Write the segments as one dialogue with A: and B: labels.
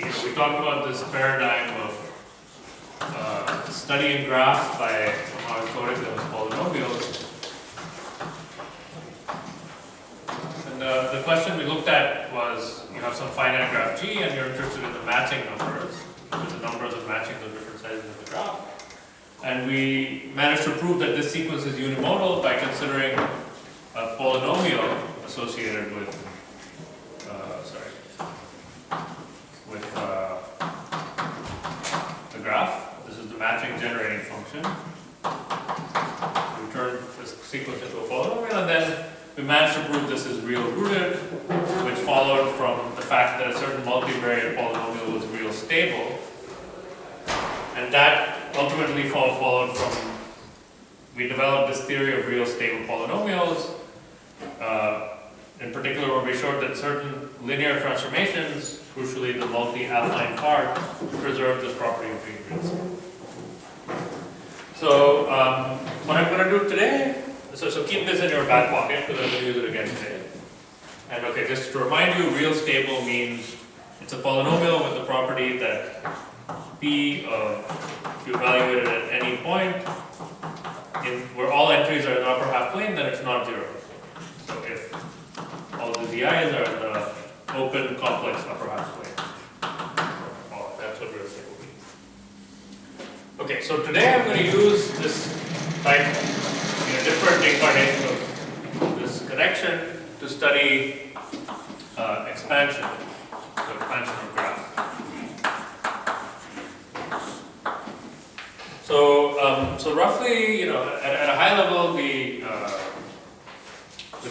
A: we talked about this paradigm of studying graphs by somehow encoding them as polynomials. And the question we looked at was, you have some finite graph G and you're interested in the matching numbers, with the numbers of matchings of different sizes of the graph. And we managed to prove that this sequence is unimodal by considering a polynomial associated with, the graph. This is the matching generating function. We turn this sequence into a polynomial, and then we managed to prove this is real rooted, which followed from the fact that a certain multivariate polynomial was real stable. And that ultimately followed from, we developed this theory of real stable polynomials. In particular, where we showed that certain linear transformations, crucially the multi-affine part, preserve this property of being real stable. So what I'm going to do today, so keep this in your back pocket because I'm going to use it again today. And okay, just to remind you, real stable means it's a polynomial with the property that P, if you evaluate it at any point, where all entries are in the upper half plane, then it's not zero. So if all the zi's are in the open complex upper half plane. Oh, that's what real stable means. Okay, so today I'm going to use this type, a different incarnation of this connection to study expansion, so expansion of graph. So roughly, at a high level, the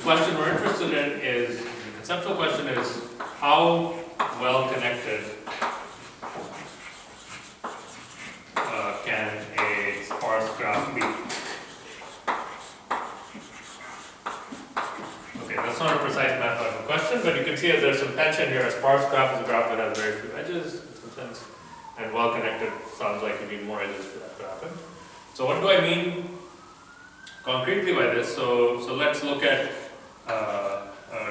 A: question we're interested in is, the conceptual question is, how well connected can a sparse graph be? Okay, that's not a precise mathematical question, but you can see that there's some tension here. A sparse graph is a graph that has very few edges, in some sense, and well connected sounds like you need more edges for that to happen. So what do I mean concretely by this? So let's look at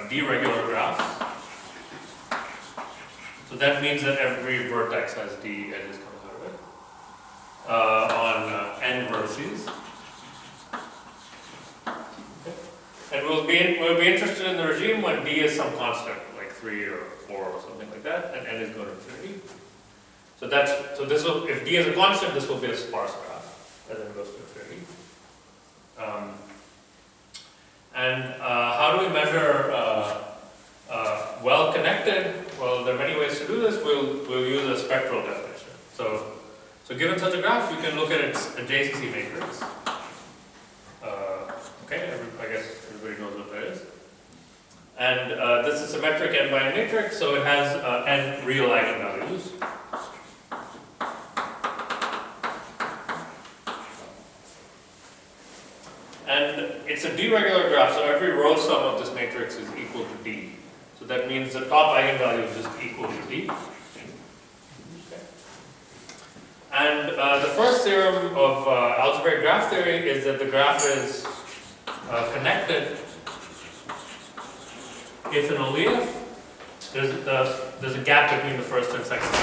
A: D-regular graphs. So that means that every vertex has D edges coming out of it on n vertices. Okay. And we'll be interested in the regime when D is some constant, like 3 or 4 or something like that, and n is going to infinity. So this will, if D is a constant, this will be a sparse graph, and then it goes to infinity. How do we measure well connected? Well, there are many ways to do this. We'll use a spectral definition. So given such a graph, you can look at its adjacency matrix. Okay, I guess everybody knows what that is. And this is a symmetric n by n matrix, so it has n real eigenvalues. And it's a D-regular graph, so every row sum of this matrix is equal to D. So that means the top eigenvalue is just equal to D. Okay. And the first theorem of algebraic graph theory is that the graph is connected if and only if there's a gap between the first and second.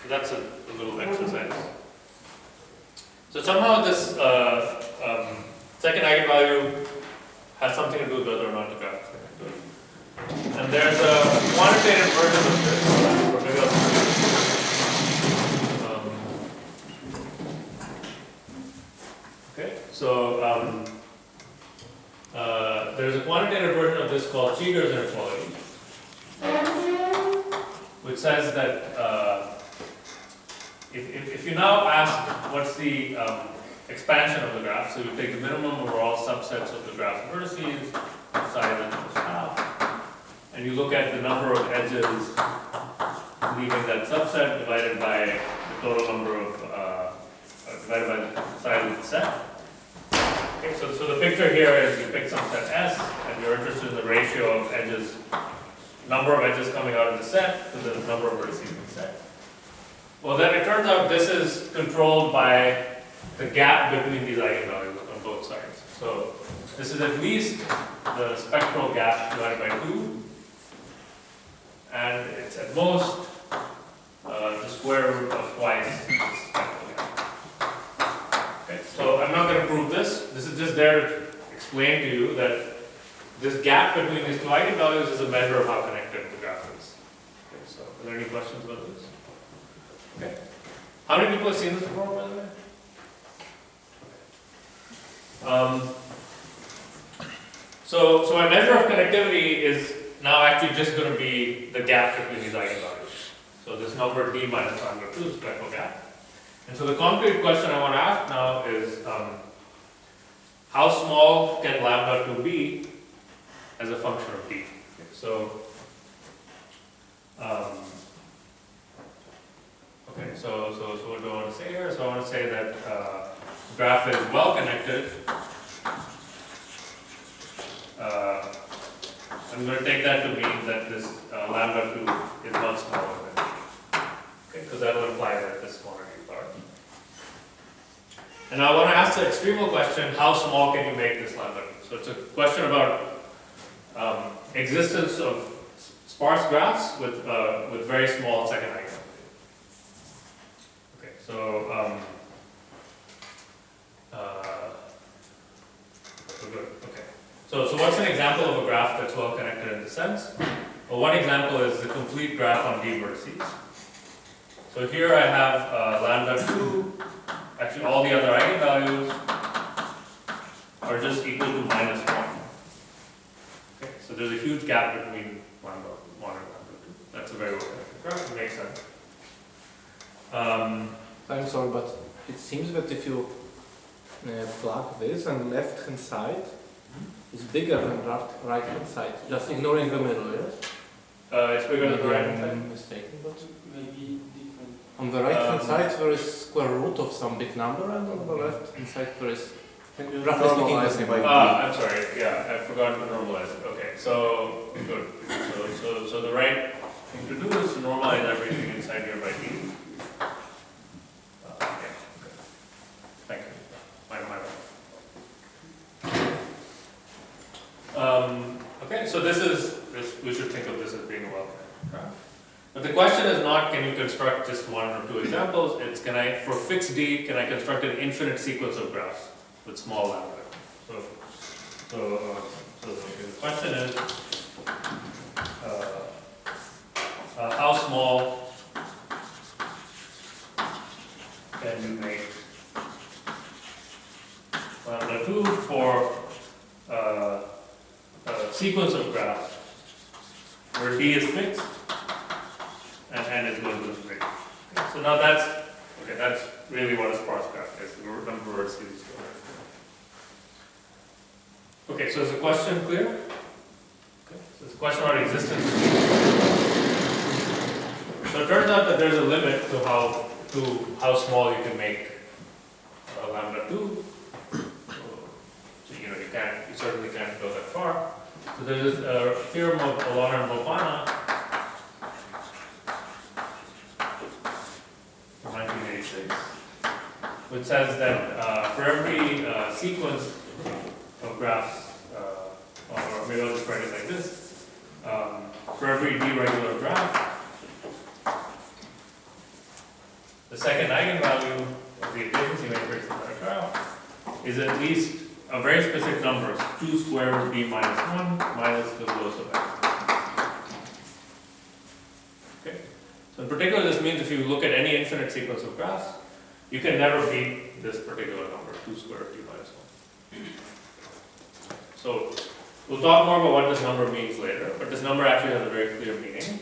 A: So that's a little exercise. So somehow this second eigenvalue has something to do with whether or not the graph is connected. And there's a quantitative version of this. Or maybe I'll okay, so there's a quantitative version of this called Cheeger's inequality, which says that if you now ask what's the expansion of the graph, so you take the minimum over all subsets of the graph vertices, size n equals half, and you look at the number of edges leaving that subset divided by the total number of, divided by the size of the set. Okay, so the picture here is you pick some set S, and you're interested in the ratio of edges, number of edges coming out of the set to the number of vertices in the set. Well, then it turns out this is controlled by the gap between these eigenvalues on both sides. So this is at least the spectral gap divided by 2. and it's at most the square root of twice this spectral gap. Okay, so I'm not going to prove this. This is just there to explain to you that this gap between these two eigenvalues is a measure of how connected the graph is. Okay, so are there any questions about this? Okay. How many people have seen this before, by the way? So my measure of connectivity is now actually just going to be the gap between these eigenvalues. So this number d minus lambda 2 is spectral gap. And so the concrete question I want to ask now is, how small can lambda 2 be as a function of d? Okay, so what do I want to say here? So I want to say that the graph is well connected. I'm going to take that to mean that this lambda 2 is much smaller than d. Okay, because that will imply that this quantity is large. And now I want to ask the extremal question, how small can you make this lambda 2? So it's a question about existence of sparse graphs with very small second eigenvalue. Okay, so good. Okay. So what's an example of a graph that's well connected in this sense? Well, one example is the complete graph on d vertices. So here I have lambda 2, actually all the other eigenvalues are just equal to minus 1. Okay, so there's a huge gap between lambda 1 and lambda 2. That's a very well connected graph, it makes sense.
B: I'm sorry, but it seems that if you plug this and left hand side is bigger than right hand side, just ignoring the middle, yes?
A: It's bigger than the right hand side?
B: I'm mistaken, but
C: maybe different.
B: on the right hand side there is square root of some big number, and on the left hand side there is roughly speaking the same.
A: I'm sorry, yeah, I forgot to normalize it. Okay, so good. So the right thing to do is to normalize everything inside here by d. Okay. Thank you. My bad. Okay, so we should think of this as being a well-connected graph. But the question is not, can you construct just one or two examples? It's, for fixed d, can I construct an infinite sequence of graphs with small lambda? So the question is, how small can you make lambda 2 for a sequence of graphs where d is fixed and n is going to straight. Okay, so now that's really what a sparse graph is. The number of vertices is going. Okay, so is the question clear? Okay, so it's a question about existence. So it turns out that there's a limit to how small you can make lambda 2. So you certainly can't go that far. So there's a theorem of Alana and Bopana from 1986, which says that for every sequence of graphs, or maybe I'll just write it like this, for every d-regular graph, the second eigenvalue of the adjacency matrix of that graph is at least a very specific number, 2 square root d minus 1 minus the lowest of x. Okay. So in particular, this means if you look at any infinite sequence of graphs, you can never beat this particular number, 2 square root d minus 1. So we'll talk more about what this number means later, but this number actually has a very clear meaning.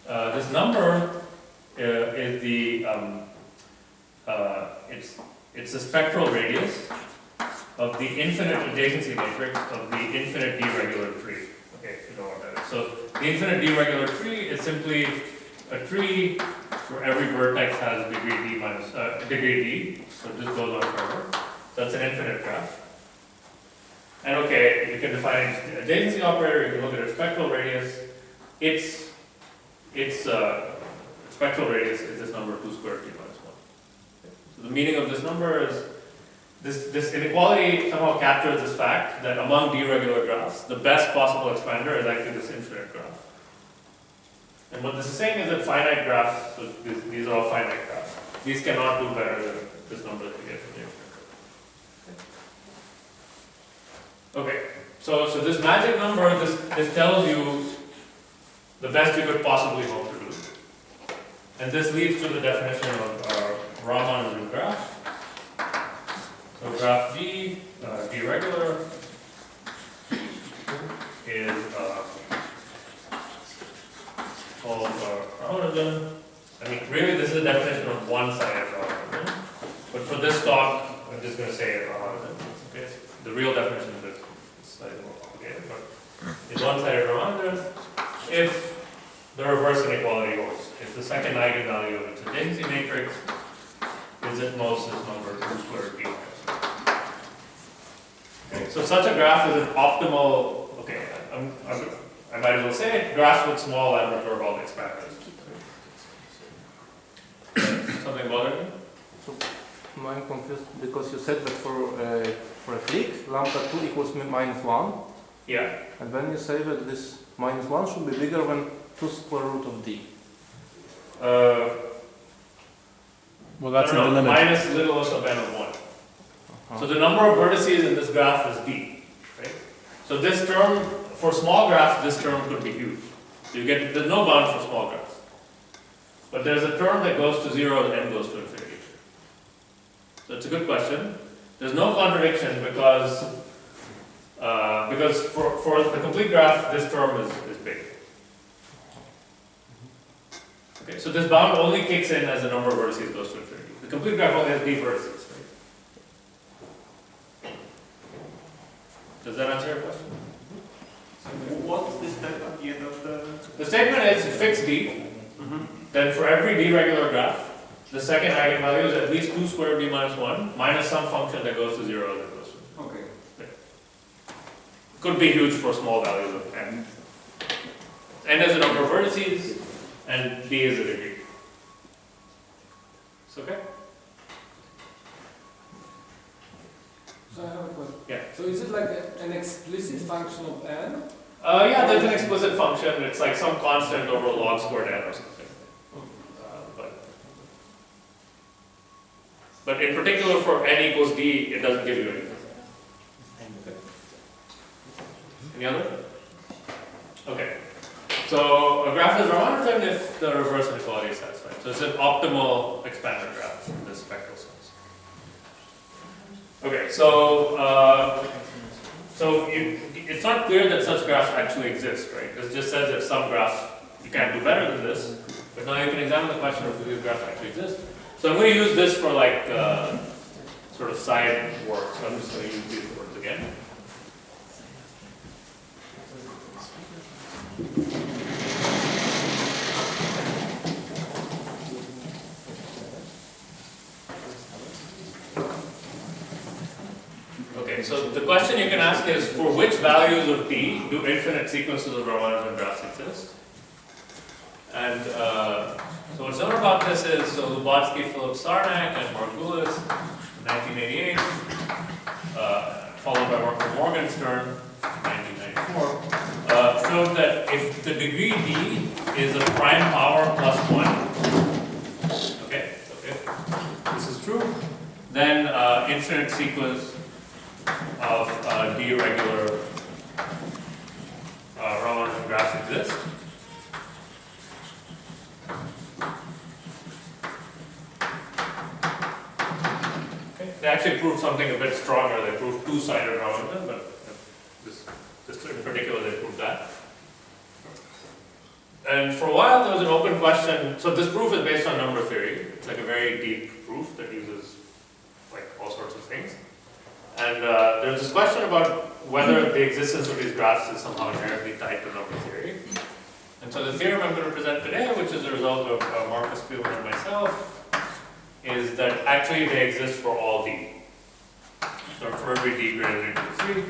A: This number is the it's the spectral radius of the infinite adjacency matrix of the infinite d-regular tree. Okay, you know what that is. So the infinite d-regular tree is simply a tree where every vertex has degree d minus degree d. So this goes on forever. So that's an infinite graph. And okay, you can define an adjacency operator. You can look at its spectral radius. Its spectral radius is this number 2 square root d minus 1. Okay. So the meaning of this number is this inequality somehow captures this fact that among d-regular graphs, the best possible expander is actually this infinite graph. And what this is saying is that finite graphs, so these are all finite graphs, these cannot do better than this number that we get from the infinite. Okay, so this magic number, this tells you the best you could possibly hope to do. And this leads to the definition of our Ramanujan graph. So graph G, deregular, is called Ramanujan. I mean, really, this is a definition of one-sided Ramanujan. But for this talk, I'm just going to say Ramanujan. Okay? The real definition of it is slightly more complicated, but it's one-sided Ramanujan if the reverse inequality holds. If the second eigenvalue of its adjacency matrix is at most this number 2 squared b. Okay, so such a graph is an optimal. Okay, I might as well say it, graphs with small Lambda-Torvald expanders. Something bothering you?
B: So I'm confused because you said that for a clique, lambda 2 equals -1.
A: Yeah.
B: And then you say that this -1 should be bigger than 2 square root of d.
C: Well, that's in the limit.
A: Minus little sub n of 1. So the number of vertices in this graph is d, right? So this term, for small graphs, this term could be huge. So you get, there's no bound for small graphs. But there's a term that goes to 0 and n goes to infinity. So it's a good question. There's no contradiction because for the complete graph, this term is big. Okay, so this bound only kicks in as the number of vertices goes to infinity. The complete graph only has d vertices, right? Does that answer your question?
D: So what's the step at the end of the...
A: The statement is fix d, then for every d-regular graph, the second eigenvalue is at least 2 squared d minus 1 minus some function that goes to 0 that goes to 0.
D: Okay.
A: Could be huge for small values of n. N is the number of vertices, and d is the degree. It's okay?
E: So I have a question.
A: Yeah.
E: So is it like an explicit function of n?
A: Yeah, there's an explicit function. It's like some constant over log squared n or something. But in particular for n equals d, it doesn't give you anything. Any other? Okay. So a graph is Ramanujan if the reverse inequality is satisfied. So it's an optimal expander graph in this spectral sense. Okay, so it's not clear that such graphs actually exist, right? It just says that some graphs you can't do better than this, but now you can examine the question of if these graphs actually exist. So I'm going to use this for like sort of side work. So I'm just going to use these words again. Okay, so the question you can ask is, for which values of d do infinite sequences of Ramanujan graphs exist? And so what's known about this is, so Lubotsky, Philip Sarnak, and Margulis in 1988, followed by work from Morgenstern in 1994, showed that if the degree d is a prime power plus 1, okay, so if this is true, then infinite sequence of d-regular Ramanujan graphs exist. They actually proved something a bit stronger. They proved two-sided Ramanujan, but this in particular they proved that. And for a while there was an open question. So this proof is based on number theory. It's like a very deep proof that uses like all sorts of things. And there's this question about whether the existence of these graphs is somehow inherently tied to number theory. And so the theorem I'm going to present today, which is the result of Marcus Spielman and myself, is that actually they exist for all d. So for every d greater than equal to 3,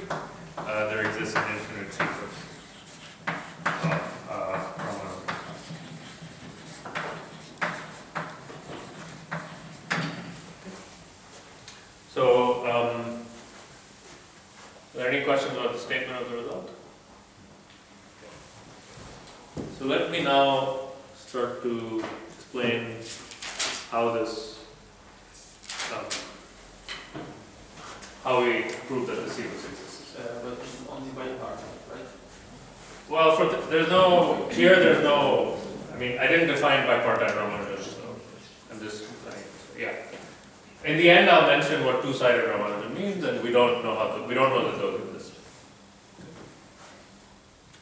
A: there exists an infinite sequence of Ramanujan. So, are there any questions about the statement of the result? So let me now start to explain how this, how we prove that the sequence exists.
D: But only by part, right?
A: Well, there's no, here there's no, I mean, I didn't define bipartite Ramanujan, so I'm just saying, yeah. In the end, I'll mention what two-sided Ramanujan means, and we don't know that those exist.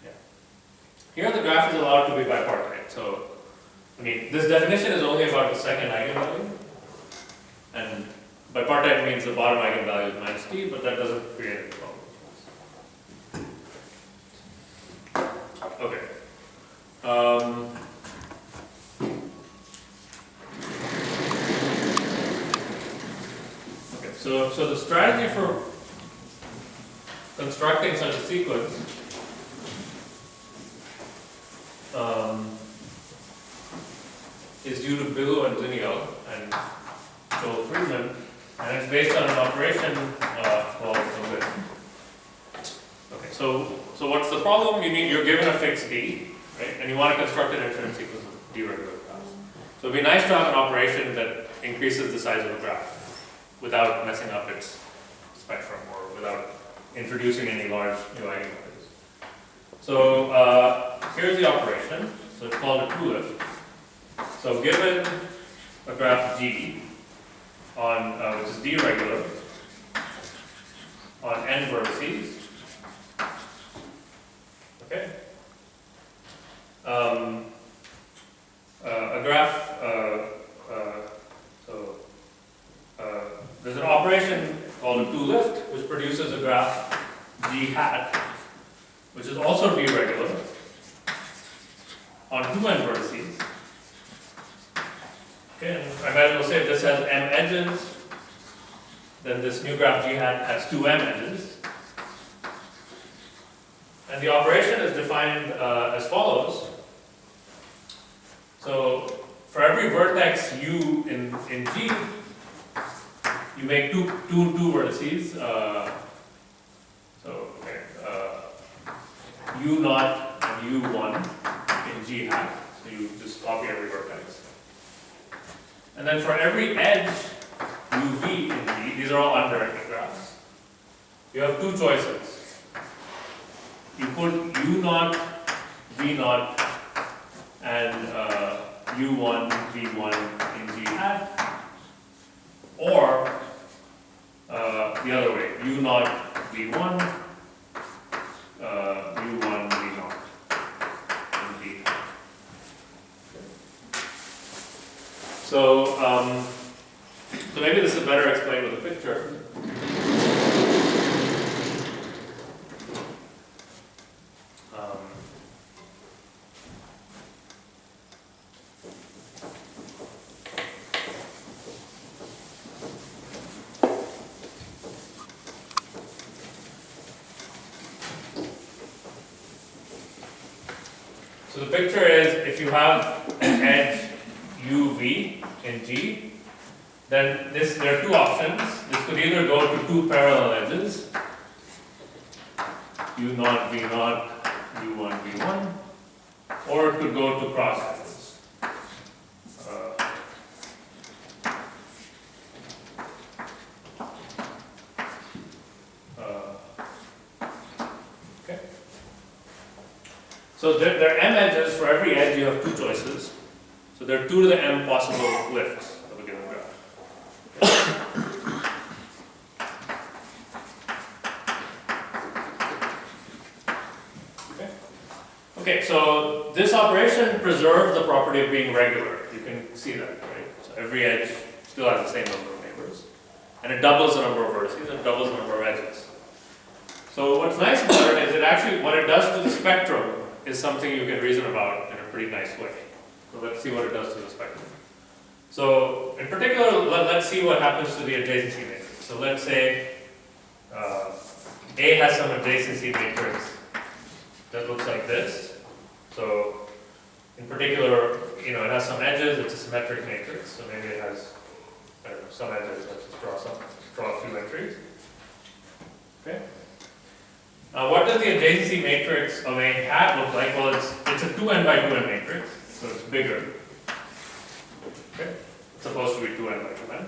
A: Yeah. Here the graph is allowed to be bipartite, so, I mean, this definition is only about the second eigenvalue, and bipartite means the bottom eigenvalue is minus t, but that doesn't create any problem. Okay. Okay, so the strategy for constructing such a sequence is due to Bill and Ziniel and Joel Friedman, and it's based on an operation called the lift. Okay, so what's the problem? You're given a fixed d, right? And you want to construct an infinite sequence of d regular graphs. So it'd be nice to have an operation that increases the size of a graph without messing up its spectrum or without introducing any large new eigenvalues. So here's the operation. So it's called a two-lift. So given a graph G on which is d regular on n vertices. Okay. A graph. There's an operation called a two-lift, which produces a graph G hat, which is also d regular on 2n vertices. Okay, and I might as well say if this has m edges, then this new graph G hat has 2m edges. And the operation is defined as follows. So for every vertex u in G, you make two vertices. U0 and U1 in G hat. So you just copy every vertex. And then for every edge UV in G, these are all undirected graphs, you have two choices. You put U0, V0, and U1, V1 in G hat, or the other way, U0, V1, U1, V0 in G hat. So maybe this is better explained with a picture. So the picture is, if you have an edge UV in G, then there are two options. This could either go to two parallel edges, U0, V0, U1, V1, or it could go to cross edges. Okay. So there are m edges. For every edge, you have two choices. So there are 2 to the m possible lifts of a given graph. Okay. Okay, so this operation preserves the property of being regular. You can see that, right? So every edge still has the same number of neighbors. And it doubles the number of vertices, and it doubles the number of edges. So what's nice about it is it actually, what it does to the spectrum is something you can reason about in a pretty nice way. So let's see what it does to the spectrum. So in particular, let's see what happens to the adjacency matrix. So let's say A has some adjacency matrix that looks like this. So in particular, it has some edges. It's a symmetric matrix. So maybe it has, I don't know, some edges. Let's just draw a few entries. Okay. What does the adjacency matrix of A hat look like? Well, it's a 2n by 2n matrix. so it's bigger. Okay, it's supposed to be 2n by 2n.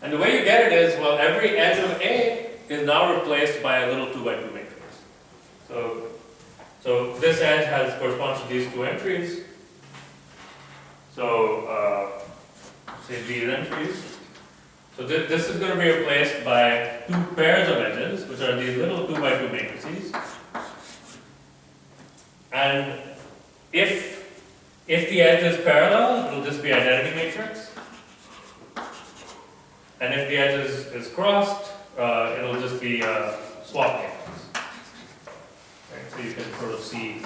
A: And the way you get it is, well, every edge of A is now replaced by a little 2 by 2 matrix. So this edge corresponds to these two entries. So say these entries. So this is going to be replaced by two pairs of edges, which are these little 2 by 2 matrices. And if the edge is parallel, it will just be identity matrix. And if the edge is crossed, it'll just be swap matrix. Right, so you can sort of see.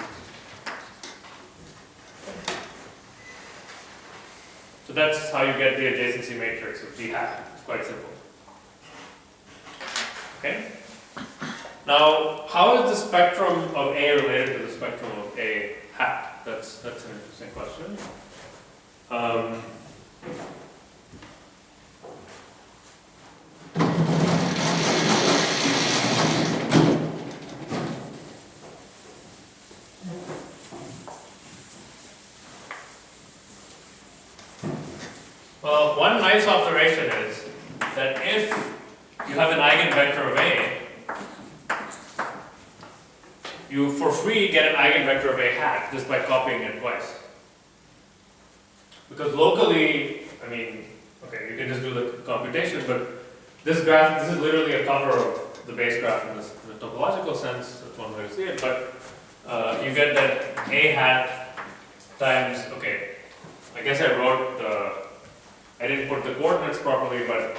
A: So that's how you get the adjacency matrix of G hat. It's quite simple. Okay? Now, how is the spectrum of A related to the spectrum of A hat? That's an interesting question. Well, one nice observation is that if you have an eigenvector of A, you for free get an eigenvector of A hat just by copying it twice. Because locally, I mean, okay, you can just do the computation, but this graph, this is literally a cover of the base graph in the topological sense, that's one way to see it, but you get that A hat times, okay, I guess I wrote, I didn't put the coordinates properly, but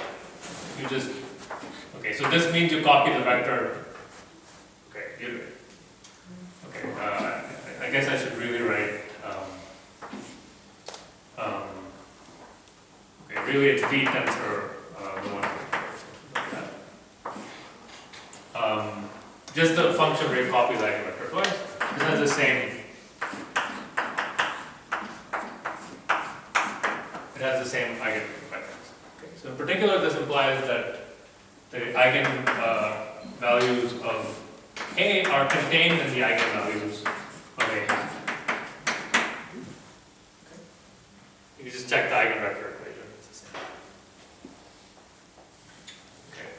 A: you just, okay, so this means you copy the vector, okay, I guess I should really write, okay, really it's V tensor, the one like that. Just the function where you copy the eigenvector twice, this has the same, it has the same eigenvectors. Okay, so in particular, this implies that the eigenvalues of A are contained in the eigenvalues of A. You can just check the eigenvector equation. It's the same. Okay.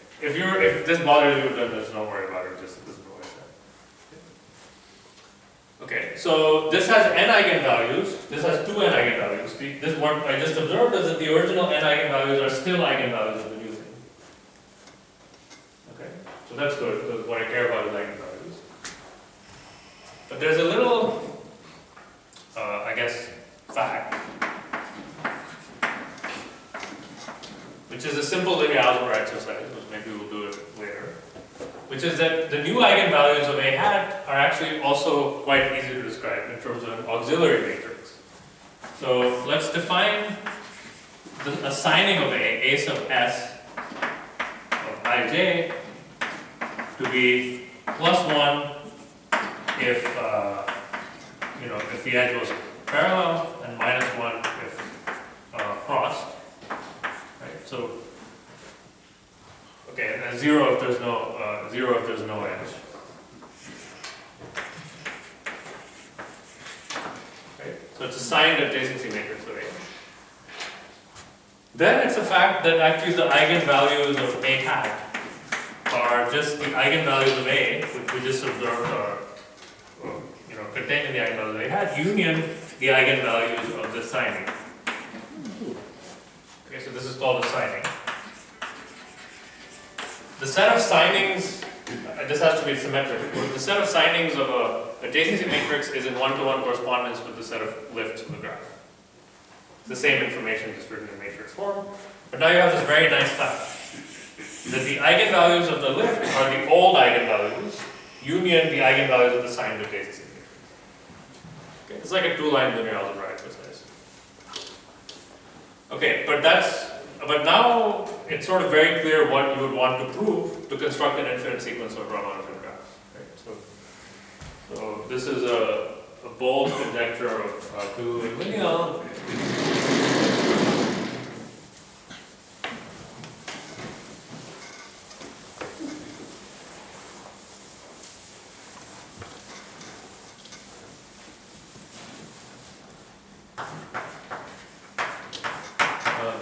A: If this bothers you, then there's no worry about it. Just this is what I said. Okay. So this has n eigenvalues. This has 2n eigenvalues. This what I just observed is that the original n eigenvalues are still eigenvalues of the new thing. Okay. So that's good because what I care about is eigenvalues. But there's a little, I guess, fact, which is a simple linear algebra exercise, which maybe we'll do it later, which is that the new eigenvalues of A hat are actually also quite easy to describe in terms of an auxiliary matrix. So let's define the assigning of A sub S of ij to be +1 if if the edge was parallel, and -1 if crossed. Right. So okay, and 0 if there's no edge. Okay. So it's a signed adjacency matrix of A. Then it's a fact that actually the eigenvalues of A hat are just the eigenvalues of A, which we just observed are contained in the eigenvalues of A hat, union the eigenvalues of the signing. Okay, so this is called a signing. The set of signings, this has to be symmetric. The set of signings of a adjacency matrix is in one-to-one correspondence with the set of lifts of the graph. It's the same information just written in matrix form. But now you have this very nice fact that the eigenvalues of the lift are the old eigenvalues, union the eigenvalues of the signed adjacency matrix. Okay, it's like a two-line linear algebra exercise. Okay, but now it's sort of very clear what you would want to prove to construct an infinite sequence of Ramanujan graphs. Right? So this is a bold conjecture of Gu and Lineal.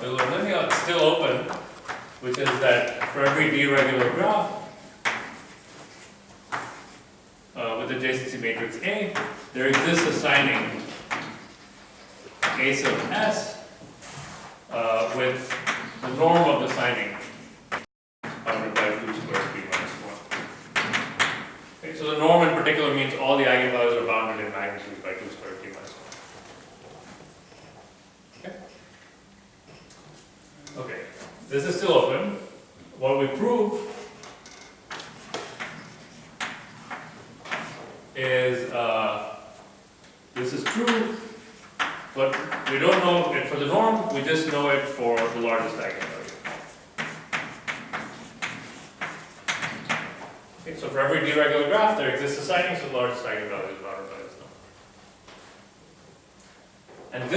A: below linear, it's still open, which is that for every d-regular graph with adjacency matrix A, there exists a signing A sub S with the norm of the signing bounded by 2 squared b minus 1. Okay, so the norm in particular means all the eigenvalues are bounded in magnitude by 2 squared b minus 1. Okay? Okay, this is still open. What we prove is this is true, but we don't know it for the norm, we just know it for the largest eigenvalue. Okay, so for every d-regular graph, there exists a signing, so the largest eigenvalue is bounded by this number. And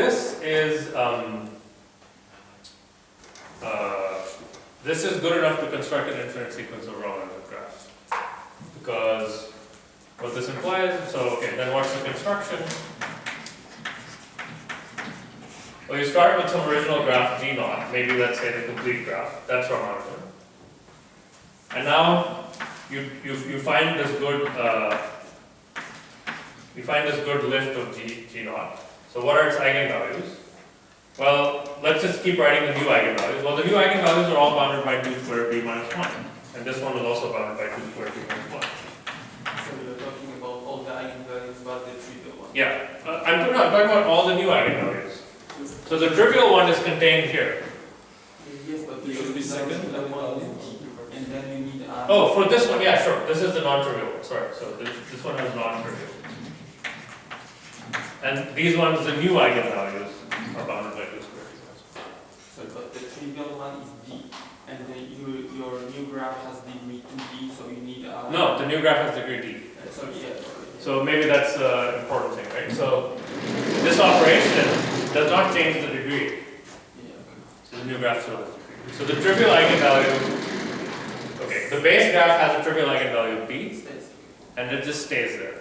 A: this is good enough to construct an infinite sequence of relative graphs. Because what this implies, so okay, then what's the construction? Well, you start with some original graph G naught, maybe let's say the complete graph, that's Ramanujan. And now you find this good lift of G naught. So what are its eigenvalues? Well, let's just keep writing the new eigenvalues. Well, the new eigenvalues are all bounded by 2 squared b minus 1. And this one is also bounded by 2 squared b minus 1.
F: So you're talking about all the eigenvalues but the trivial one?
A: Yeah, I'm talking about all the new eigenvalues. So the trivial one is contained here.
F: Yes, but
E: There should be second eigenvalue.
F: and then you need
A: Oh, for this one, yeah, sure. This is the non-trivial one. Sorry, so this one has non-trivial. And these ones, the new eigenvalues, are bounded by 2 squared.
F: So, but the trivial one is D, and your new graph has degree 2D, so you need
A: No, the new graph has degree D.
F: sorry, yeah.
A: So maybe that's an important thing, right? So this operation does not change the degree.
F: Yeah, okay.
A: So the new graph still has degree. So the trivial eigenvalue, okay, the base graph has a trivial eigenvalue B,
F: Stays.
A: and it just stays there.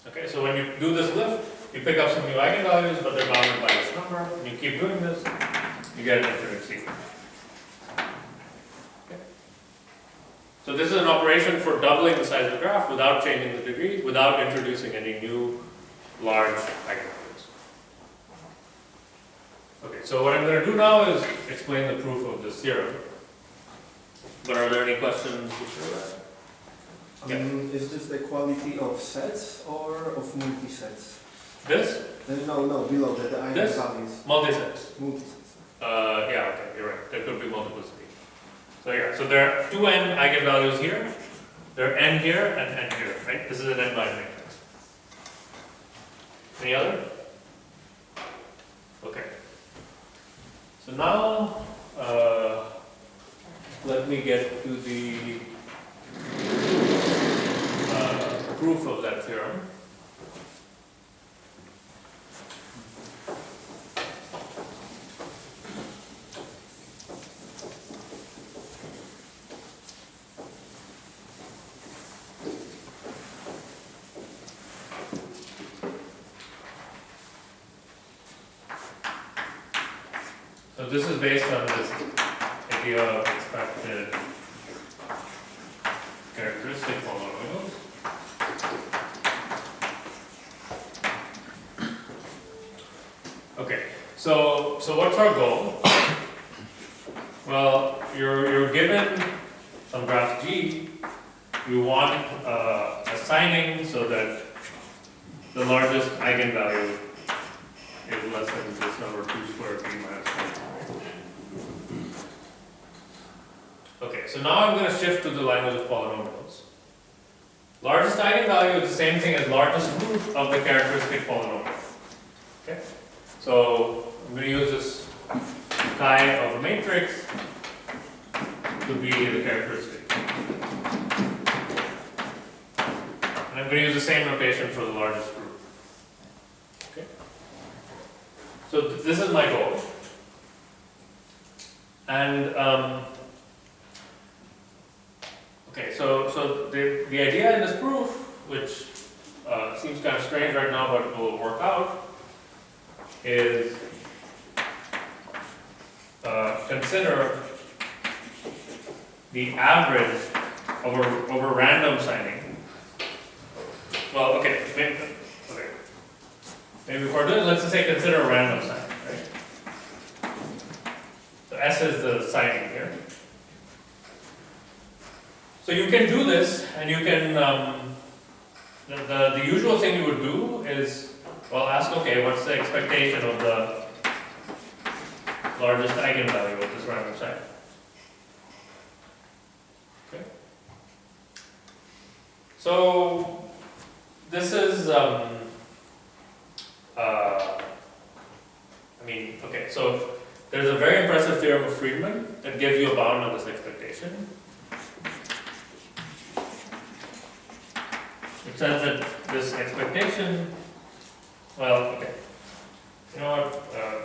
A: Okay, so when you do this lift, you pick up some new eigenvalues, but they're bounded by this number, and you keep doing this, you get an infinite sequence. Okay. So this is an operation for doubling the size of the graph without changing the degree, without introducing any new large eigenvalues. Okay, so what I'm going to do now is explain the proof of this theorem. But are there any questions before that?
G: Is this the quality of sets or of multi-sets?
A: This?
G: No, below that, the
A: This?
G: eigenvalues.
A: Multisets.
G: Multi-sets.
A: Yeah, okay, you're right. There could be multiplicity. So yeah, so there are 2n eigenvalues here, there are n here, and n here, right? This is an n line matrix. Any other? Okay. So now, let me get to the proof of that theorem. So this is based on this idea of expected characteristic polynomials. Okay, so what's our goal? Well, you're given some graph G. You want assigning so that the largest eigenvalue is less than this number 2 squared b minus 1. Okay, so now I'm going to shift to the language of polynomials. Largest eigenvalue is the same thing as largest root of the characteristic polynomial. Okay, so I'm going to use this chi of a matrix to be the characteristic. And I'm going to use the same notation for the largest root. Okay. So this is my goal. And okay, so the idea in this proof, which seems kind of strange right now, but will work out, is consider the average over random signing. Well, okay, maybe before doing, let's just say consider a random signing, right? So S is the signing here. So you can do this, and you can, the usual thing you would do is, well, ask, okay, what's the expectation of the largest eigenvalue of this random sign? Okay. So this is, okay, so there's a very impressive theorem of Friedman that gives you a bound on this expectation. It says that this expectation, well, okay, you know what,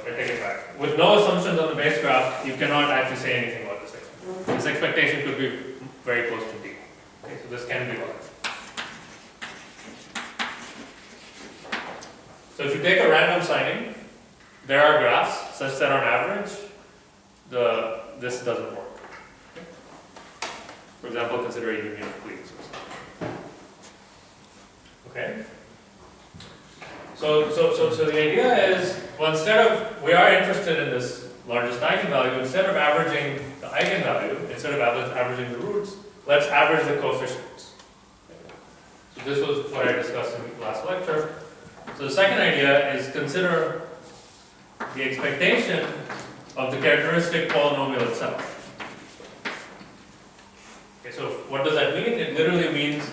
A: I take it back. With no assumptions on the base graph, you cannot actually say anything about this expectation. This expectation could be very close to D. Okay, so this can be large. So if you take a random signing, there are graphs such that on average, this doesn't work. Okay? For example, consider a union of cleats or something. Okay? So the idea is, well, instead of, we are interested in this largest eigenvalue, instead of averaging the eigenvalue, instead of averaging the roots, let's average the coefficients. So this was what I discussed in the last lecture. So the second idea is consider the expectation of the characteristic polynomial itself. Okay, so what does that mean? It literally means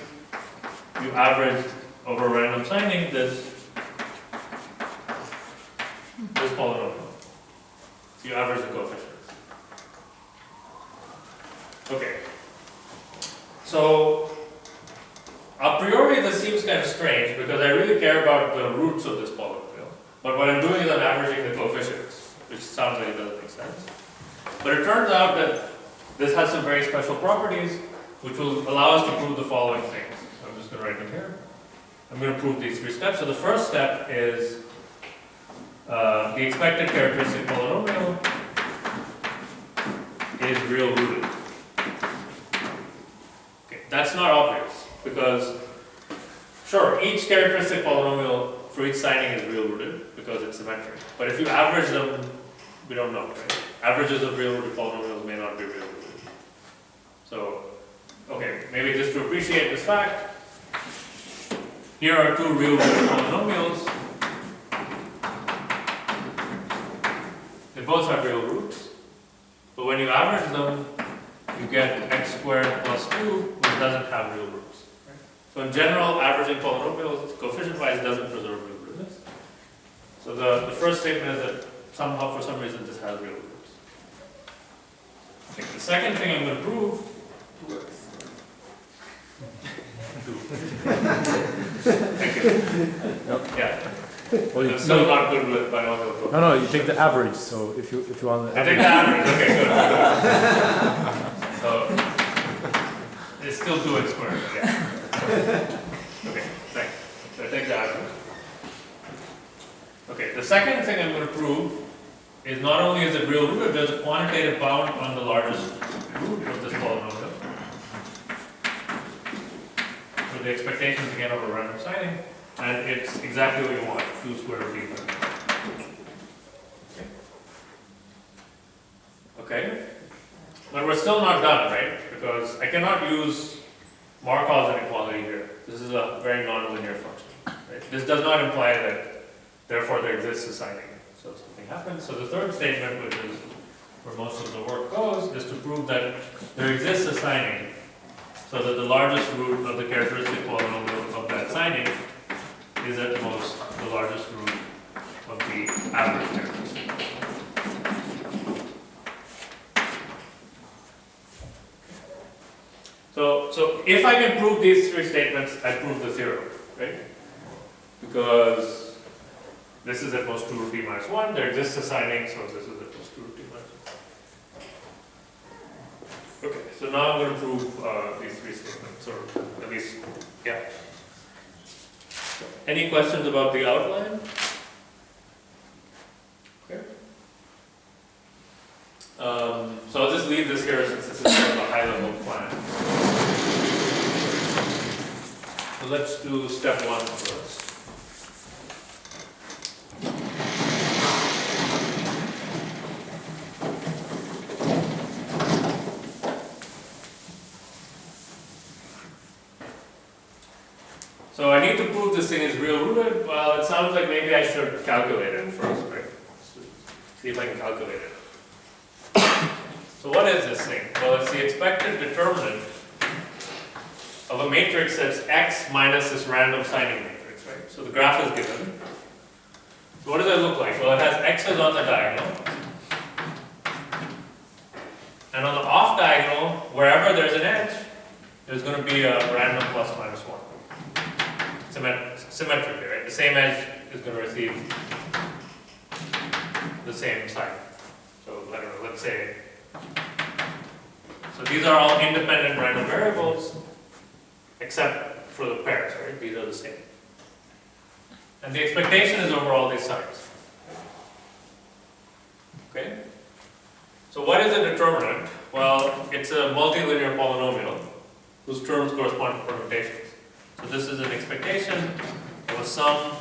A: you average over random signing this polynomial. So you average the coefficients. Okay. So a priori this seems kind of strange because I really care about the roots of this polynomial. But what I'm doing is I'm averaging the coefficients, which sounds like it doesn't make sense. But it turns out that this has some very special properties which will allow us to prove the following things. So I'm just going to write them here. I'm going to prove these three steps. So the first step is the expected characteristic polynomial is real rooted. Okay, that's not obvious because, sure, each characteristic polynomial for each signing is real rooted because it's symmetric. But if you average them, we don't know, right? Averages of real rooted polynomials may not be real rooted. So, okay, maybe just to appreciate this fact, here are two real rooted polynomials. They both have real roots. But when you average them, you get x squared plus 2, which doesn't have real roots. Right? So in general, averaging polynomials, coefficient-wise, doesn't preserve real rootedness. So the first statement is that somehow, for some reason, this has real roots. Okay, the second thing I'm going to prove. 2x. Thank you. Yeah.
C: Well,
A: I'm still not good with binomial.
C: No, you take the average. So if you want the
A: I take the average. Okay, good. So it's still 2x squared. Yeah. Okay, thanks. So I take the average. Okay, the second thing I'm going to prove is not only is it real rooted, there's a quantitative bound on the largest root of this polynomial. So the expectations again over random signing, and it's exactly what you want, 2 square root even. Okay, but we're still not done, right? Because I cannot use Markov's inequality here. This is a very nonlinear function. Right? This does not imply that therefore there exists a signing. So something happens. So the third statement, which is where most of the work goes, is to prove that there exists a signing so that the largest root of the characteristic polynomial of that signing is at most the largest root of the average characteristic. So if I can prove these three statements, I prove the theorem, right? Because this is at most 2 root t minus 1, there exists a signing, so this is at most 2 root t minus 1. Okay, so now I'm going to prove these three statements, or at least, yeah. Any questions about the outline? So I'll just leave this here since this is sort of a high-level plan. So let's do step 1 first. So I need to prove this thing is real rooted. Well, it sounds like maybe I should calculate it first, right? See if I can calculate it. So what is this thing? Well, it's the expected determinant of a matrix that's x minus this random signing matrix, right? So the graph is given. So what does it look like? Well, it has x's on the diagonal. And on the off diagonal, wherever there's an edge, there's going to be a random plus minus 1. Symmetrically, right? The same edge is going to receive the same sign. So I don't know, let's say, so these are all independent random variables except for the pairs, right? These are the same. And the expectation is over all these signs. Okay? So what is a determinant? Well, it's a multilinear polynomial whose terms correspond to permutations. So this is an expectation of a sum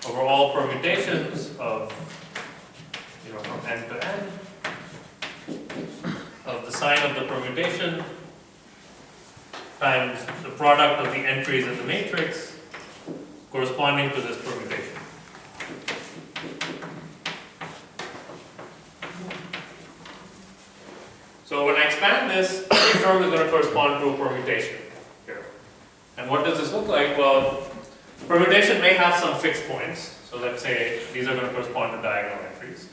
A: over all permutations of, from n to n, of the sign of the permutation times the product of the entries in the matrix corresponding to this permutation. So when I expand this, every term is going to correspond to a permutation here. And what does this look like? Well, permutation may have some fixed points. So let's say these are going to correspond to diagonal entries.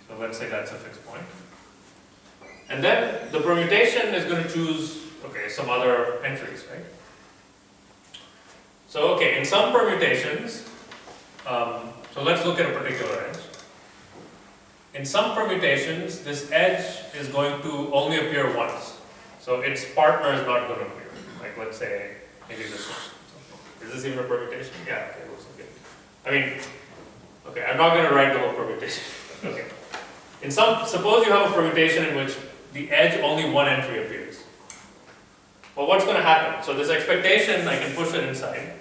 A: So let's say that's a fixed point. And then the permutation is going to choose, some other entries, right? So, in some permutations, so let's look at a particular edge. In some permutations, this edge is going to only appear once. So its partner is not going to appear. Like let's say, maybe this one. Is this even a permutation? Yeah, okay, it looks like it. I'm not going to write the whole permutation. Okay. Suppose you have a permutation in which the edge only one entry appears. Well, what's going to happen? So this expectation, I can push it inside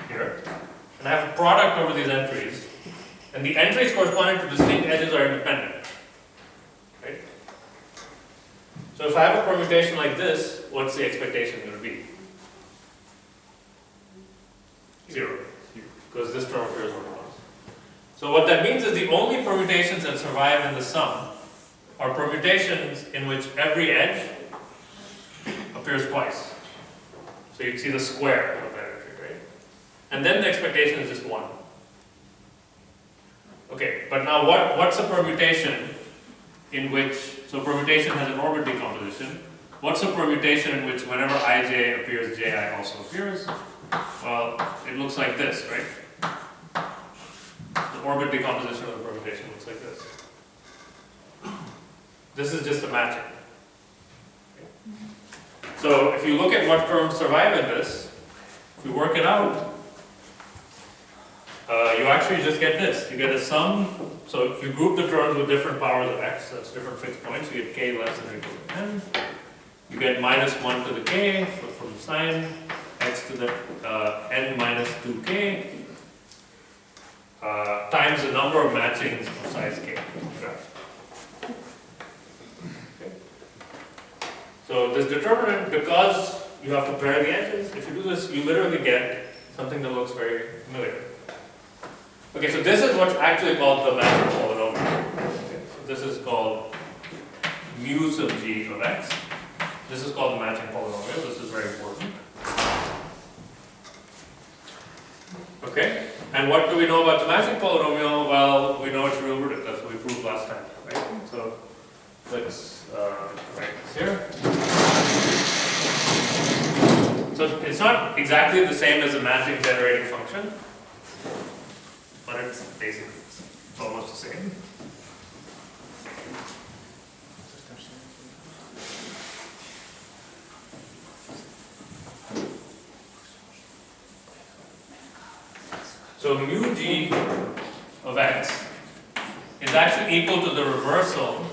A: here, and I have a product over these entries, and the entries corresponding to distinct edges are independent. Right? So if I have a permutation like this, what's the expectation going to be? 0, because this term appears only once. So what that means is the only permutations that survive in the sum are permutations in which every edge appears twice. So you see the square of that entry, right? And then the expectation is just 1. Okay, but now what's a permutation in which, so permutation has an orbit decomposition. What's a permutation in which whenever ij appears, ji also appears? Well, it looks like this, right? The orbit decomposition of the permutation looks like this. This is just a matching. Okay. So if you look at what terms survive in this, if you work it out, you actually just get this. You get a sum. So if you group the terms with different powers of x, that's different fixed points, you get k less than or equal to n. You get minus 1 to the k from the sign, x to the n minus 2k, times the number of matchings of size k. Okay. So this determinant, because you have to pair the edges, if you do this, you literally get something that looks very familiar. Okay, so this is what's actually called the matching polynomial. Okay, so this is called mu sub g of x. This is called the matching polynomial. This is very important. Okay, and what do we know about the matching polynomial? Well, we know it's real rooted. That's what we proved last time, right? So let's write this here. So it's not exactly the same as a matching generating function, but it's basically it's almost the same. So mu g of x is actually equal to the reversal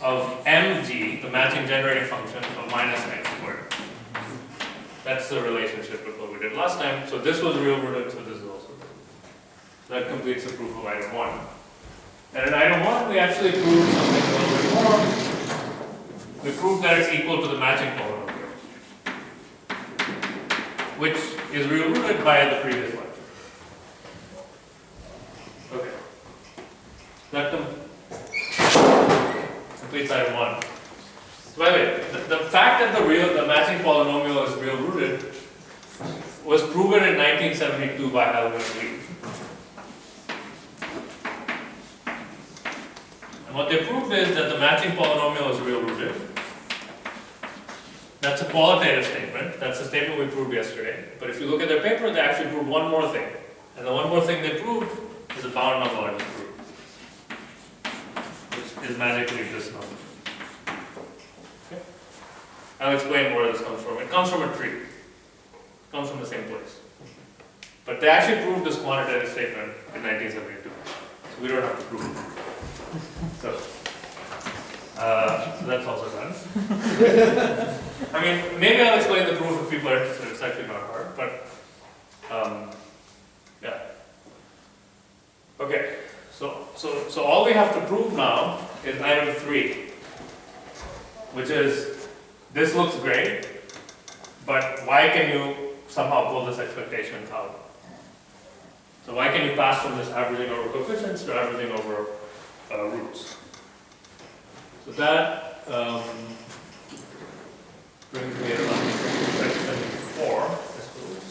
A: of mg, the matching generating function, of minus x squared. That's the relationship with what we did last time. So this was real rooted, so this is also real rooted. So that completes the proof of item 1. And in item 1, we actually proved something a little bit more. We proved that it's equal to the matching polynomial, which is real rooted by the previous lecture. Okay. That completes item 1. So by the way, the fact that the matching polynomial is real rooted was proven in 1972 by Alvin Lee. And what they proved is that the matching polynomial is real rooted. That's a qualitative statement. That's the statement we proved yesterday. But if you look at their paper, they actually proved one more thing. And the one more thing they proved is a bound number largest group, which is magically this number. Okay? I'll explain where this comes from. It comes from a tree. It comes from the same place. But they actually proved this quantitative statement in 1972. So we don't have to prove it. So that's also done. I mean, maybe I'll explain the proof if people are interested. It's actually not hard, but yeah. Okay. So all we have to prove now is item 3, which is this looks great, but why can you somehow pull this expectation out? So why can you pass from this averaging over coefficients to averaging over roots? So that brings me along to section 4, I suppose.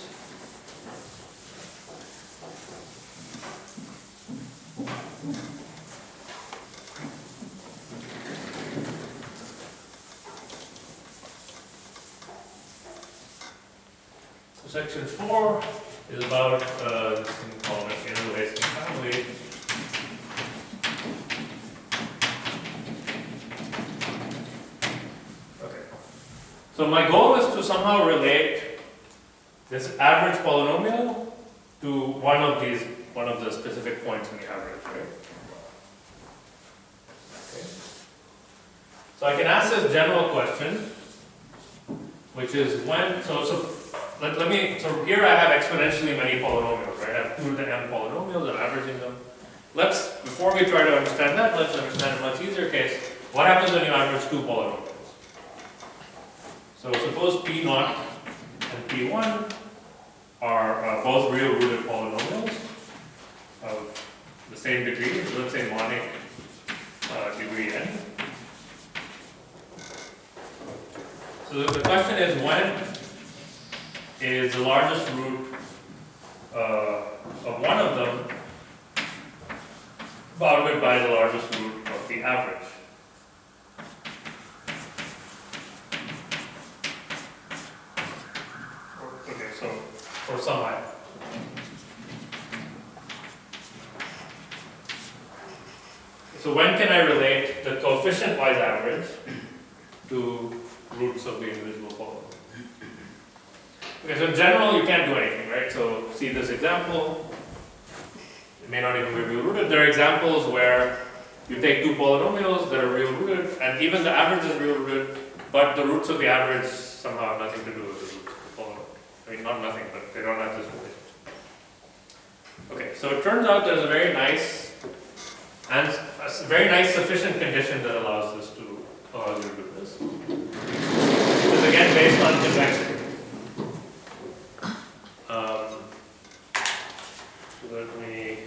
A: So section 4 is about this thing called an interlacing family. So my goal is to somehow relate this average polynomial to one of the specific points in the average, right? Okay. So I can ask this general question, which is when, so here I have exponentially many polynomials, right? I have 2 to the m polynomials, I'm averaging them. Before we try to understand that, let's understand a much easier case. What happens when you average 2 polynomials? So suppose P0 and P1 are both real rooted polynomials of the same degree, so let's say monic degree n. So the question is, when is the largest root of one of them bounded by the largest root of the average? For some item. So when can I relate the coefficient-wise average to roots of the individual polynomial? Okay, so in general you can't do anything, right? So see this example. It may not even be real rooted. There are examples where you take 2 polynomials that are real rooted, and even the average is real rooted, but the roots of the average somehow have nothing to do with the roots of the polynomial. I mean, not nothing, but they don't have this relationship. Okay, so it turns out there's a very nice sufficient condition that allows you to do this. This is again based on convexity. So let me.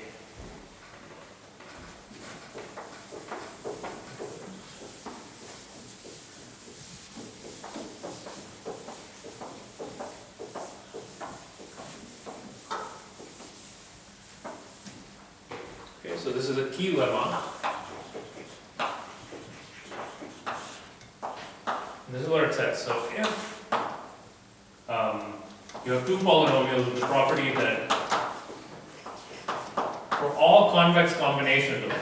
A: So this is a key lemma. And this is what it says. So if you have 2 polynomials with the property that for all convex combinations of them,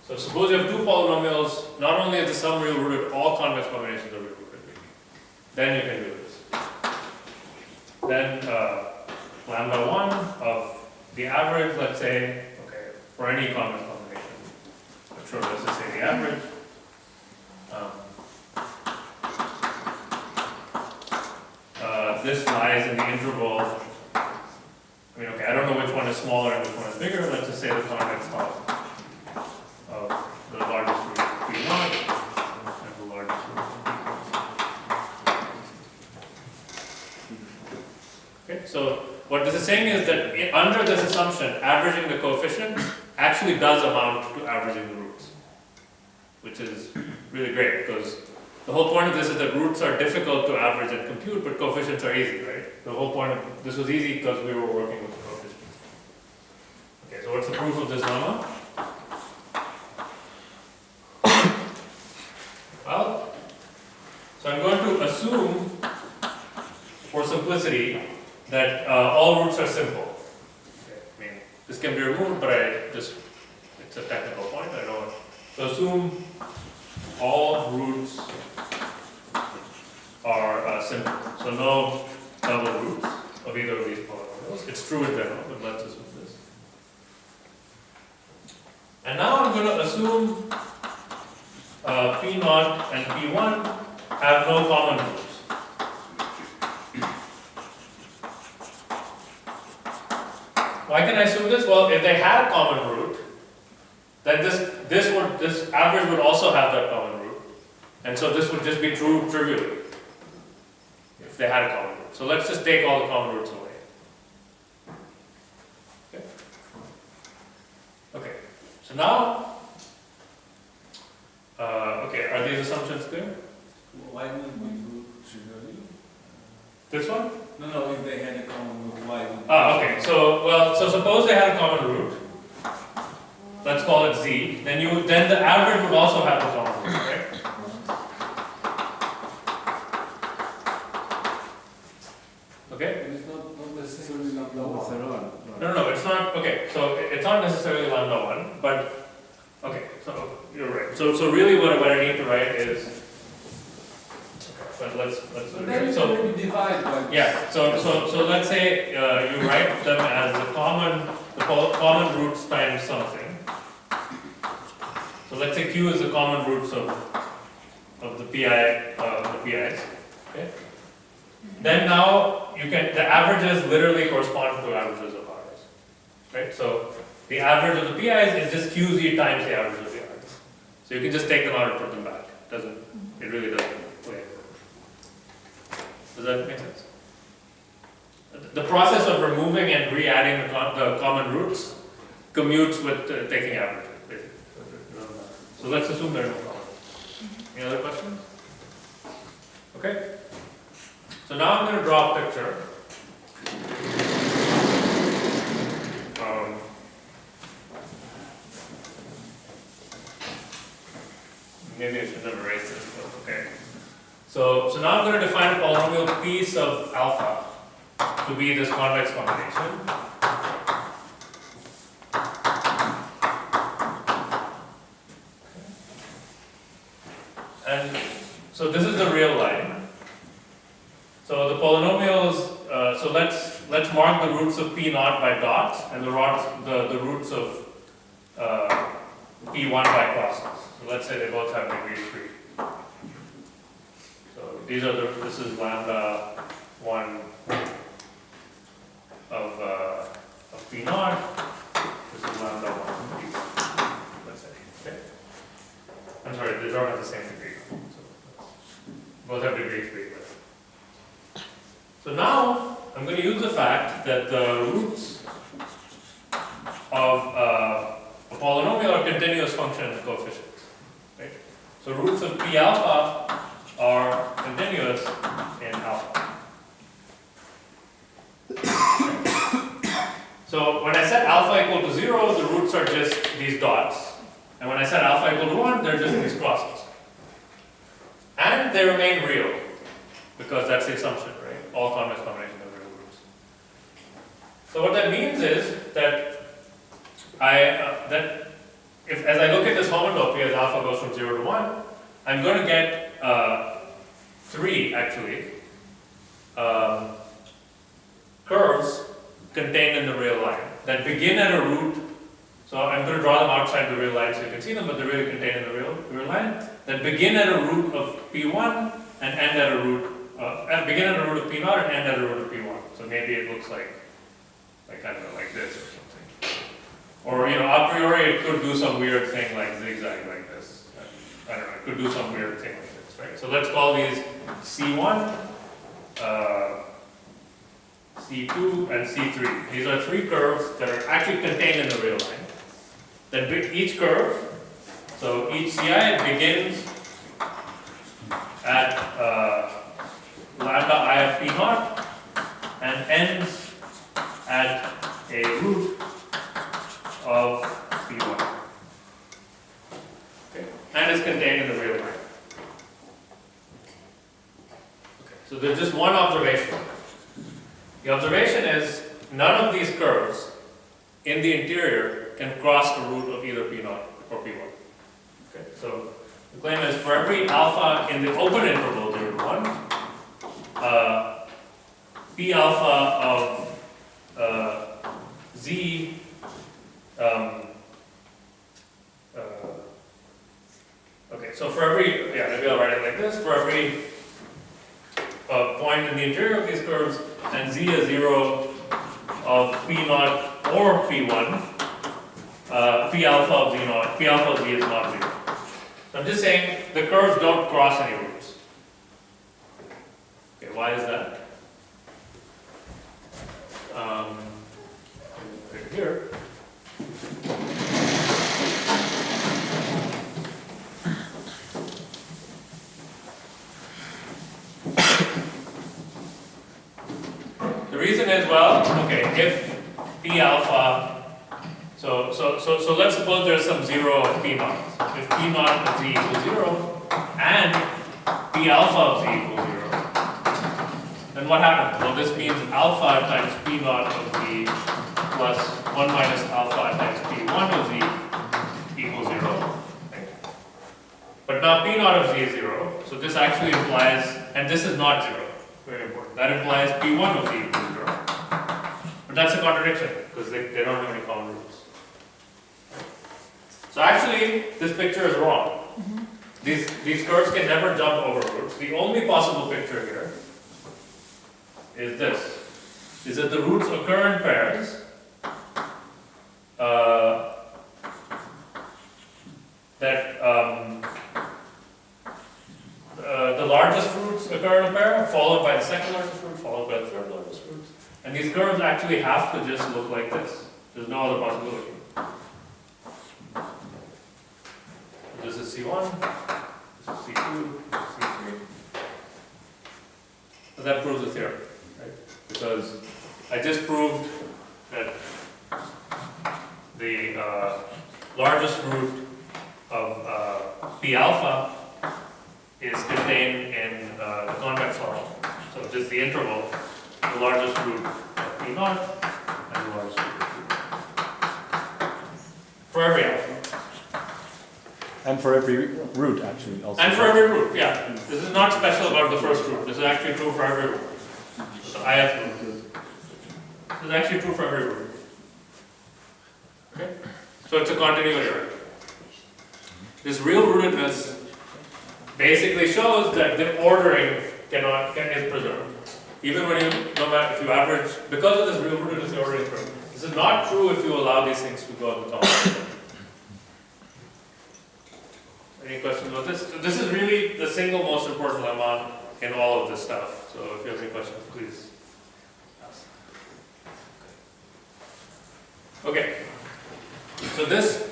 A: so suppose you have 2 polynomials, not only is the sum real rooted, all convex combinations are real rooted. then you can do this. Then lambda 1 of the average, let's say, okay, for any common combination. I'm sure let's just say the average. This lies in the interval. I mean, okay, I don't know which one is smaller and which one is bigger. Let's just say the convex of the largest root P1 and the largest root P1. Okay, so what this is saying is that under this assumption, averaging the coefficients actually does amount to averaging the roots, which is really great because the whole point of this is that roots are difficult to average and compute, but coefficients are easy, right? The whole point of this was easy because we were working with the coefficients. Okay, so what's the proof of this lemma? Well, so I'm going to assume, for simplicity, that all roots are simple. Okay, I mean, this can be removed, but it's a technical point. I don't want. So assume all roots are simple. So no double roots of either of these polynomials. It's true in general, but let's assume this. And now I'm going to assume P0 and P1 have no common roots. Why can I assume this? Well, if they had a common root, then this average would also have that common root, and so this would just be true trivially if they had a common root. So let's just take all the common roots away. Okay. Okay. So now, okay, are these assumptions clear?
H: Why would we do trivially?
A: This one?
H: No, if they had a common root, why would
A: Okay. So suppose they had a common root. Let's call it z. Then the average would also have a common root, right? Okay.
E: But it's not necessarily lambda 1.
A: No, it's not. Okay, so it's not necessarily lambda 1, but okay, so you're right. So really, what I need to write is. Okay, but let's
E: So then you can maybe divide by this.
A: yeah. So let's say you write them as the common roots times something. So let's say Q is the common roots of the PIs. Okay. Then now the averages literally correspond to averages of R's. Right? So the average of the PIs is just QZ times the average of the R's. So you can just take them out and put them back. It really doesn't play. Does that make sense? The process of removing and re-adding the common roots commutes with taking averages. So let's assume there are no comments. Any other questions? Okay. So now I'm going to draw a picture. Maybe I should have erased this, but okay. So now I'm going to define a polynomial P sub alpha to be this convex combination. And so this is the real line. So the polynomials, so let's mark the roots of P0 by dots and the roots of P1 by crosses. So let's say they both have degree 3. So this is lambda 1 of P0. This is lambda 1 of P1. Let's say. Okay. I'm sorry, they don't have the same degree. So both have degree 3. So now I'm going to use the fact that the roots of a polynomial are continuous function coefficients. Right? So roots of P alpha are continuous in alpha. So when I set alpha equal to 0, the roots are just these dots. And when I set alpha equal to 1, they're just these crosses. And they remain real, because that's the assumption, right? All convex combinations have real roots. So what that means is that as I look at this homotopy as alpha goes from 0 to 1, I'm going to get three actually curves contained in the real line that begin at a root. So I'm going to draw them outside the real line so you can see them, but they're really contained in the real line that begin at a root of P1 and end at a root begin at a root of P0 and end at a root of P1. So maybe it looks like I don't know, like this or something. Or a priori it could do some weird thing like zigzag like this. I don't know, it could do some weird thing like this, right? So let's call these C1, C2, and C3. These are three curves that are actually contained in the real line. Then each curve, so each CI begins at lambda I of P0 and ends at a root of P1. Okay. And is contained in the real line. Okay. So there's just one observation. The observation is none of these curves in the interior can cross the root of either P0 or P1. Okay. So the claim is for every alpha in the open interval 0 to 1, P alpha of Z okay, so for every, maybe I'll write it like this, for every point in the interior of these curves, and Z is 0 of P0 or P1, P alpha of Z0, P alpha of Z is not 0. So I'm just saying the curves don't cross any roots. Okay, why is that? Right here. The reason is, well, okay, if P alpha, so let's suppose there's some 0 of P0. If P0 of Z equals 0 and P alpha of Z equals 0, then what happens? Well, this means alpha times P0 of Z plus 1 minus alpha times P1 of Z equals 0. Right? But now P0 of Z is 0, so this actually implies, and this is not 0, very important, that implies P1 of Z equals 0. But that's a contradiction, because they don't have any common roots. So actually, this picture is wrong. These curves can never jump over roots. The only possible picture here is this, is that the roots occur in pairs the largest roots occur in a pair, followed by the second largest root, followed by the third largest root. And these curves actually have to just look like this. There's no other possibility. This is C1, this is C2, this is C3. So that proves the theorem, right? Because I just proved that the largest root of P alpha is contained in the convex form. So just the interval, the largest root of P0 and the largest root of P1. For every alpha.
C: And for every root, actually, also.
A: And for every root, yeah. This is not special about the first root. This is actually true for every root. So I have to. This is actually true for every root. Okay? So it's a continuity, right? This real rootedness basically shows that the ordering is preserved. Even when no matter if you average, because of this real rootedness, the ordering is preserved. This is not true if you allow these things to go at the top. Any questions about this? So this is really the single most important lemma in all of this stuff. So if you have any questions, please ask. Okay. So this,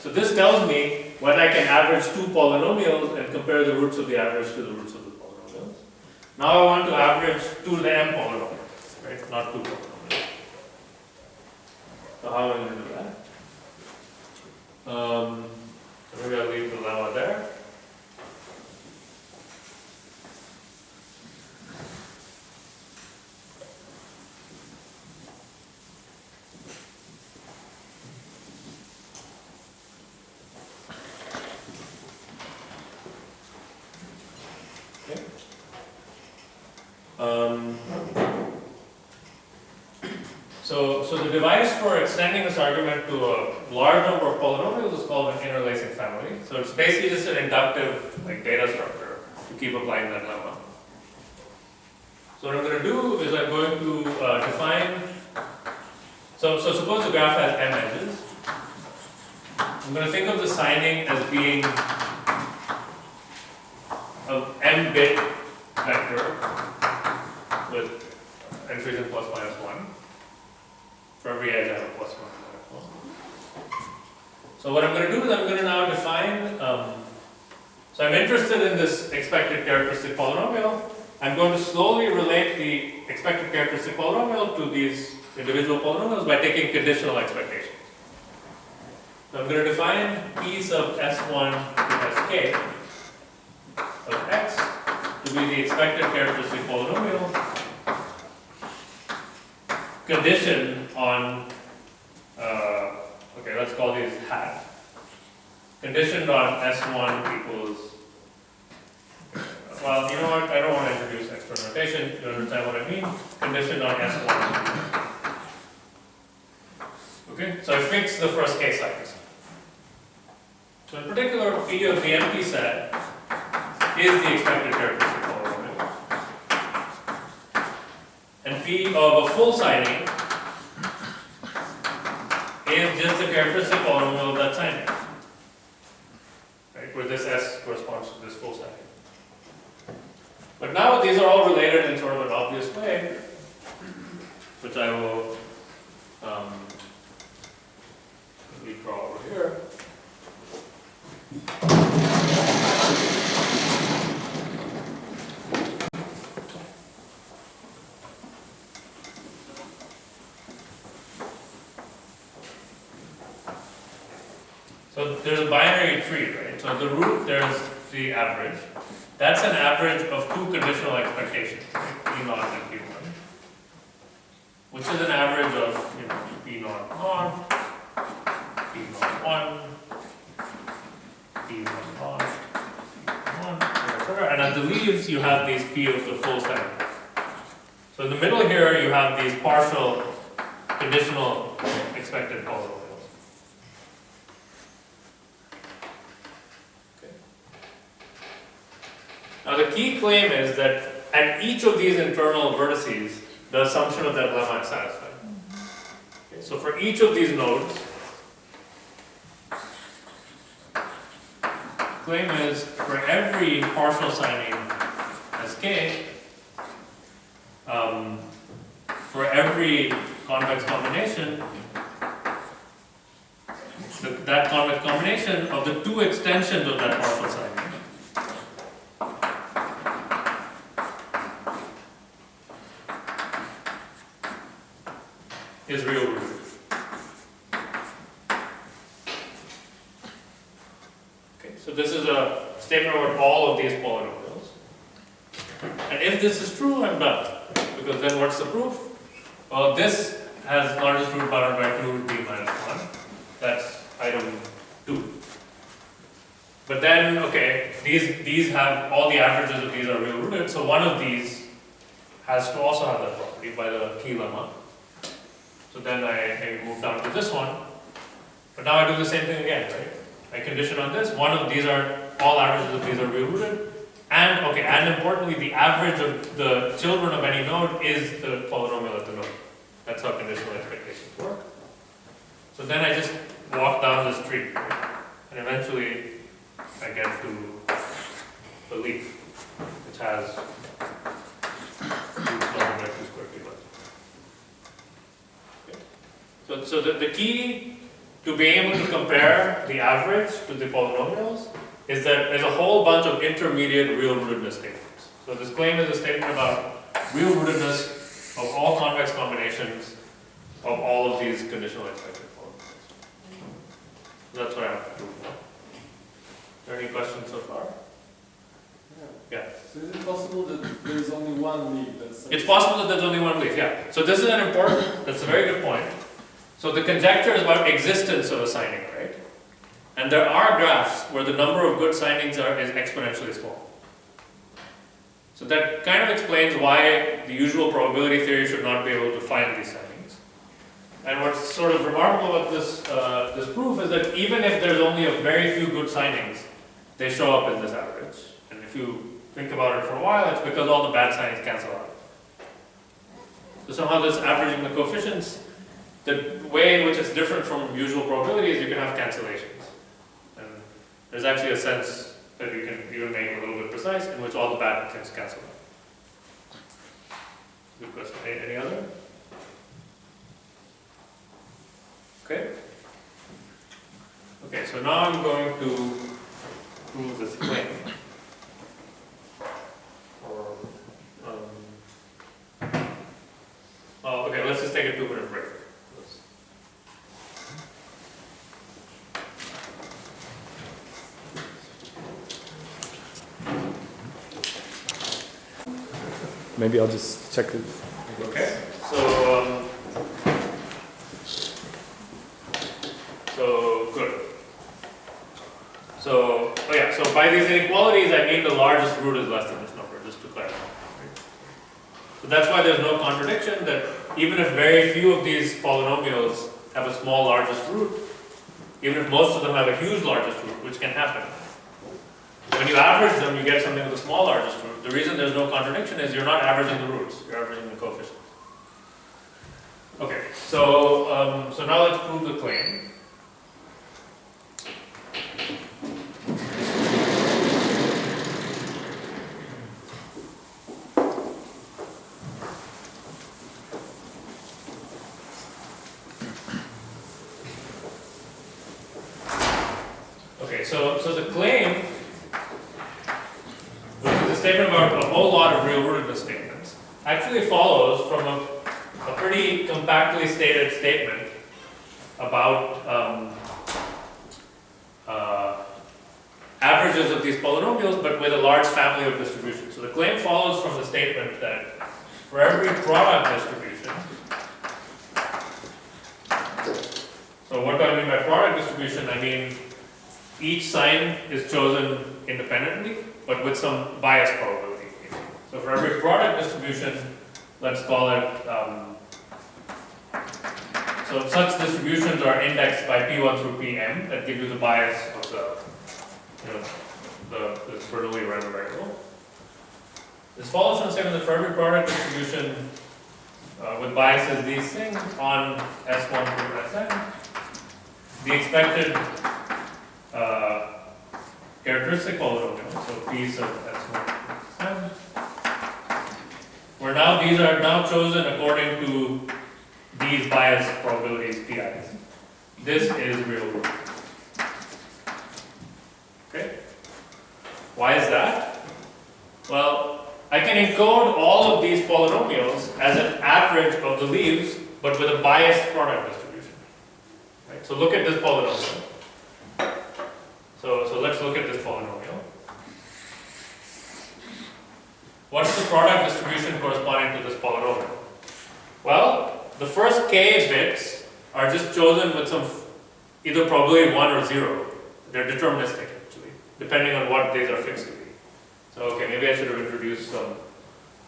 A: so this tells me when I can average two polynomials and compare the roots of the average to the roots of the polynomials. Now I want to average two of the m polynomials, right? Not two polynomials. So how am I going to do that? So maybe I'll leave the lemma there. So the device for extending this argument to a large number of polynomials is called an interlacing family. So it's basically just an inductive like data structure to keep applying that lemma. So what I'm going to do is I'm going to define. So suppose the graph has m edges. I'm going to think of the signing as being an m-bit vector with entries in plus minus 1. For every edge I have a plus 1 minus 1. So what I'm going to do is I'm going to now define, so I'm interested in this expected characteristic polynomial. I'm going to slowly relate the expected characteristic polynomial to these individual polynomials by taking conditional expectations. So I'm going to define p sub s1 to sk of x to be the expected characteristic polynomial conditioned on, okay, let's call these hat. Conditioned on s1 equals, well, you know what, I don't want to introduce extra notation, you understand what I mean? Conditioned on s1. Okay, so I fixed the first case signs. So in particular, P of the empty set is the expected characteristic polynomial. And P of a full signing is just the characteristic polynomial of that signing. Right, where this S corresponds to this full signing. But now these are all related in sort of an obvious way, which I will draw over here. So there's a binary tree, right? So the root, there's the average. That's an average of two conditional expectations, right? P0 and P1. Which is an average of, P0 on, P0 1, P1 on, P1, etc. And at the leaves, you have these P of the full signing. So in the middle here, you have these partial conditional expected polynomials. Now the key claim is that at each of these internal vertices, the assumption of that lemma is satisfied. Okay, so for each of these nodes, claim is for every partial signing sk, for every convex combination, that convex combination of the two extensions of that partial signing is real rooted. Okay, so this is a statement about all of these polynomials. And if this is true, I'm done. Because then what's the proof? Well, this has largest root bounded by 2 root b minus 1. That's item 2. But then, okay, these have, all the averages of these are real rooted, so one of these has to also have that property by the key lemma. So then I move down to this one, but now I do the same thing again, right? I condition on this, one of these are, all averages of these are real rooted, and okay, and importantly, the average of the children of any node is the polynomial at the node. That's how conditional expectations work. So then I just walk down this tree, right? And eventually I get to the leaf, which has So the key to being able to compare the average to the polynomials is that there's a whole bunch of intermediate real rootedness statements. So this claim is a statement about real rootedness of all convex combinations of all of these conditional expected polynomials. That's what I have to prove now. Are there any questions so far? Yeah.
E: So is it possible that there is only one leaf?
A: It's possible that there's only one leaf, yeah. So this is an important, that's a very good point. So the conjecture is about existence of a signing, right? And there are graphs where the number of good signings is exponentially small. So that kind of explains why the usual probability theory should not be able to find these signings. And what's sort of remarkable about this, this proof is that even if there's only a very few good signings, they show up in this average. And if you think about it for a while, it's because all the bad signings cancel out. So somehow this averaging the coefficients, the way in which it's different from usual probability is you can have cancellations. And there's actually a sense that you can even make it a little bit precise in which all the bad things cancel out. Good question. Any other? Okay. Okay, so now I'm going to prove this claim. Okay, let's just take a 2-minute break.
C: Maybe I'll just check it.
A: Okay, so good. So, oh yeah, so by these inequalities, I mean the largest root is less than this number, just to clarify. Right? So that's why there's no contradiction that even if very few of these polynomials have a small largest root, even if most of them have a huge largest root, which can happen, when you average them, you get something with a small largest root. The reason there's no contradiction is you're not averaging the roots, you're averaging the coefficients. Okay, so so now let's prove the claim. Okay, so the claim, which is a statement about a whole lot of real rootedness statements, actually follows from a pretty compactly stated statement about averages of these polynomials, but with a large family of distributions. So the claim follows from the statement that for every product distribution, so what do I mean by product distribution? I mean each sign is chosen independently, but with some bias probability. So for every product distribution, let's call it, so such distributions are indexed by P1 through Pm that give you the bias of the Bernoulli random variable. This follows from saying that for every product distribution with biases these things on S1 through Sn, the expected characteristic polynomial, so P sub S1 through Sn, these are now chosen according to these bias probabilities Pi's. This is real root. Okay? Why is that? Well, I can encode all of these polynomials as an average of the leaves, but with a biased product distribution. Right? So look at this polynomial. So let's look at this polynomial. What's the product distribution corresponding to this polynomial? Well, the first k bits are just chosen with some either probability 1 or 0. They're deterministic actually, depending on what these are fixed to be. So okay, maybe I should have introduced some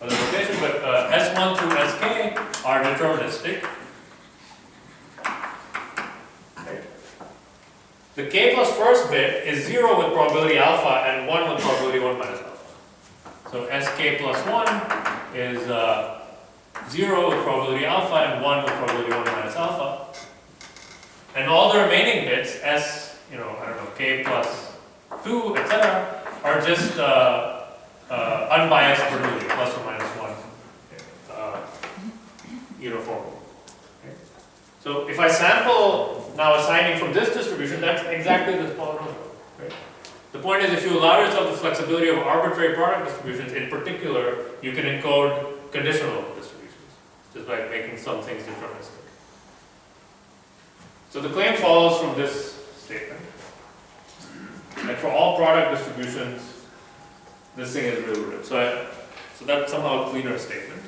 A: other notation, but S1 through Sk are deterministic. Okay. The k plus first bit is 0 with probability alpha and 1 with probability 1 minus alpha. So Sk plus 1 is 0 with probability alpha and 1 with probability 1 minus alpha. And all the remaining bits, S, I don't know, k plus 2, etc., are just unbiased Bernoulli, plus or minus 1, uniformly. Okay. So if I sample now a signing from this distribution, that's exactly this polynomial. Right? The point is, if you allow yourself the flexibility of arbitrary product distributions, in particular, you can encode conditional distributions, just by making some things deterministic. So the claim follows from this statement, that for all product distributions, this thing is real rooted. So that's somehow a cleaner statement.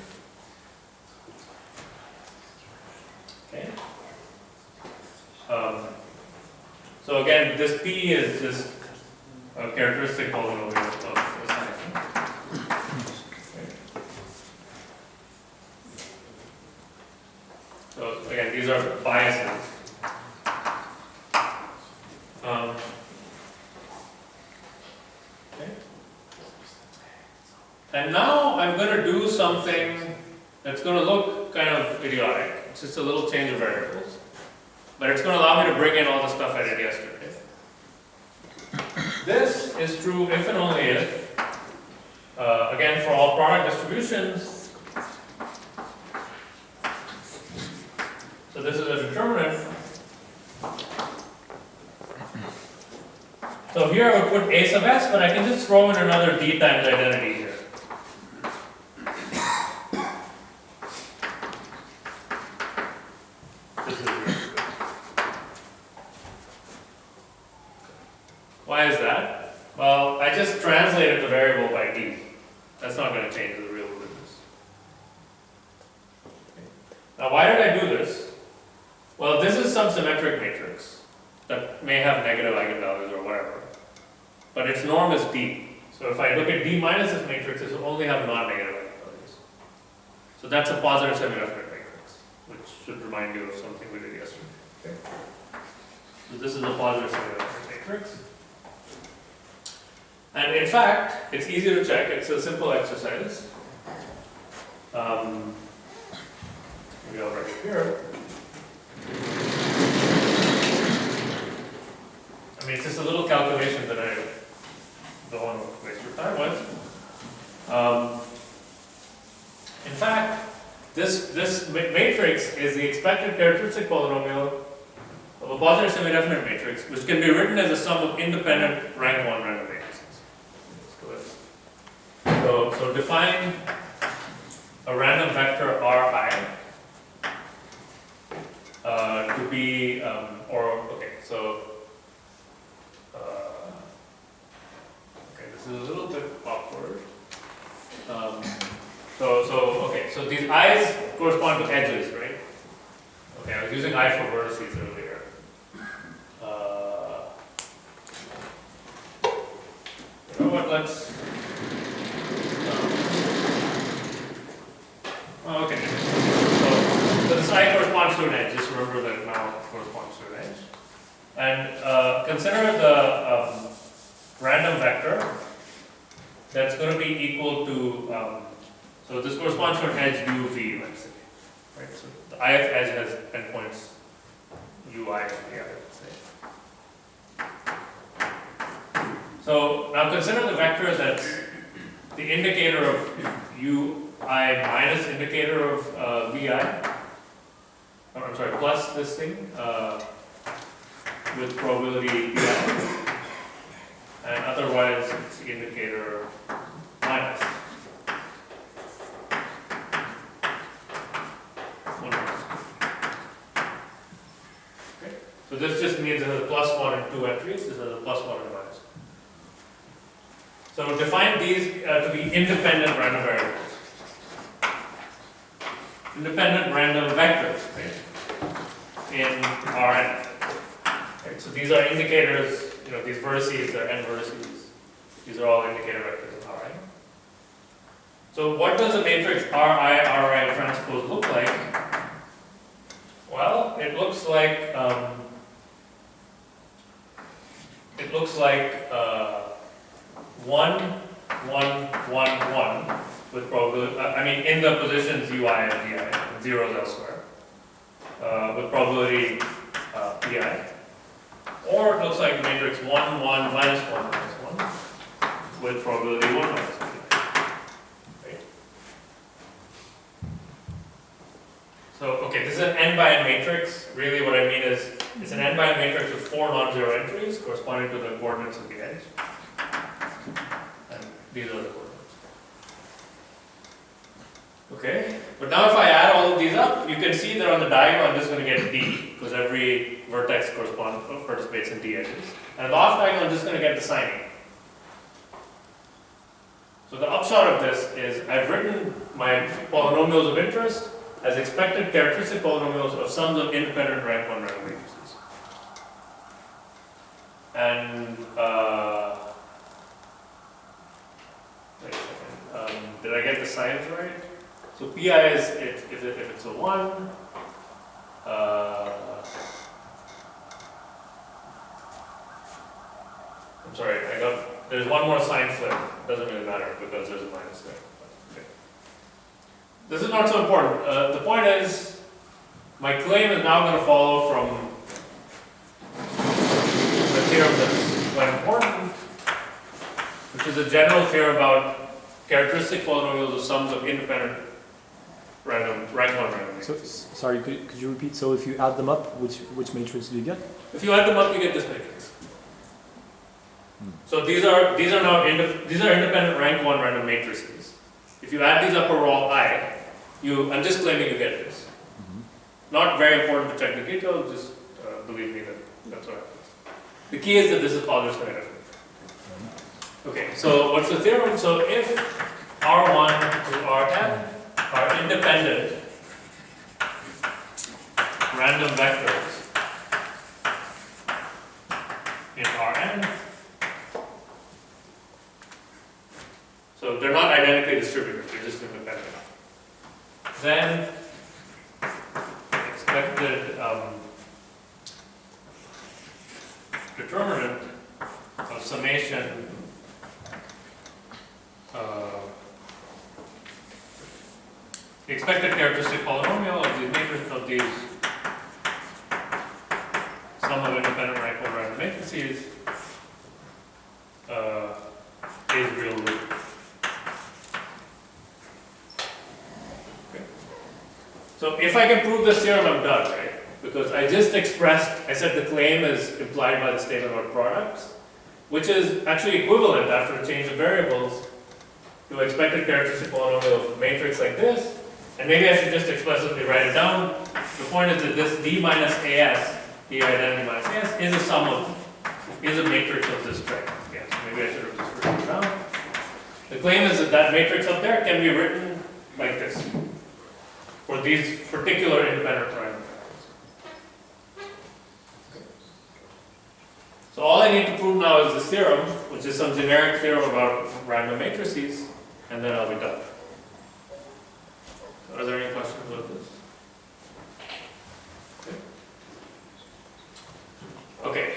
A: Okay. So again, this P is just a characteristic polynomial of the sign. Okay. And now I'm going to do something that's going to look kind of idiotic. It's just a little change of variables. But it's going to allow me to bring in all the stuff I did yesterday. This is true if and only if, again, for all product distributions. So this is a determinant. So here I would put A sub s, but I can just throw in another d times identity here. This is really good. Why is that? Well, I just translated the variable by d. That's not going to change the real business. Okay. Now, why did I do this? Well, this is some symmetric matrix that may have negative eigenvalues or whatever. But its norm is d. So if I look at d minus this matrix, it will only have non-negative eigenvalues. So that's a positive semi-definite matrix, which should remind you of something we did yesterday. Okay. So this is a positive semi-definite matrix. And in fact, it's easy to check. It's a simple exercise. Maybe I'll write it here. I mean, it's just a little calculation that I don't want to waste your time with. In fact, this matrix is the expected characteristic polynomial of a positive semi-definite matrix, which can be written as a sum of independent rank 1 random matrices. So define a random vector Ri to be, this is a little bit awkward. So these i's correspond to edges, right? Okay, I was using I for vertices earlier. You know what? Let's. Okay. So this I corresponds to an edge. Just remember that now corresponds to an edge. And consider the random vector that's going to be equal to, so this corresponds to an edge uv, let's say. Right? So the ith edge has endpoints ui and vi, let's say. So now consider the vector that's the indicator of ui minus indicator of vi. Oh, I'm sorry, plus this thing with probability vi. And otherwise, it's the indicator minus. Okay. So this just means it has a plus 1 and 2 entries. This has a plus 1 and a minus 1. So define these to be independent random variables. Independent random vectors, right? In Rn. Right? So these are indicators. You know, these vertices, they're n vertices. These are all indicator vectors in Ri. So what does a matrix Ri transpose look like? Well, it looks like 1, 1, 1, 1 with probability. I mean, in the positions ui and vi, and zeros elsewhere, with probability pi. Or it looks like the matrix 1, 1, minus 1, minus 1 with probability 1 minus 1. Right? So, okay, this is an n by n matrix. Really what I mean is it's an n by n matrix with 4 non-zero entries corresponding to the coordinates of the edge. And these are the coordinates. Okay, but now if I add all of these up, you can see that on the diagonal I'm just going to get d, because every vertex participates in d edges. And on the off diagonal I'm just going to get the signing. So the upshot of this is I've written my polynomials of interest as expected characteristic polynomials of sums of independent rank 1 random matrices. And wait a second. Did I get the signs right? So pi is if it's a 1. I'm sorry, I got There's one more sign flip. Doesn't really matter because there's a minus there. Okay. This is not so important. The point is, my claim is now going to follow from the theorem that's quite important, which is a general theorem about characteristic polynomials of sums of independent rank 1 random
C: So,
A: matrices.
C: sorry, could you repeat? So if you add them up, which matrix do you get?
A: If you add them up, you get this matrix. So these are independent rank 1 random matrices. If you add these up over all I, I'm just claiming you get this. Not very important to check the details, just believe me that that's what happens. The key is that this is positive semi-definite. Okay, so what's the theorem? So if R1 to Rn are independent random vectors in Rn, so they're not identically distributed, they're just independent, then expected determinant of summation the expected characteristic polynomial of these matrices of these sum of independent rank 1 random matrices is real root. Okay. So if I can prove this theorem, I'm done, right? Because I just expressed, I said the claim is implied by the statement about products, which is actually equivalent after a change of variables to expected characteristic polynomial of a matrix like this. And maybe I should just explicitly write it down. The point is that this D minus AS, D identity minus AS, is a matrix of this type. Yes, maybe I should have just written it down. The claim is that that matrix up there can be written like this for these particular independent random vectors. So all I need to prove now is this theorem, which is some generic theorem about random matrices, and then I'll be done. Are there any questions about this? Okay.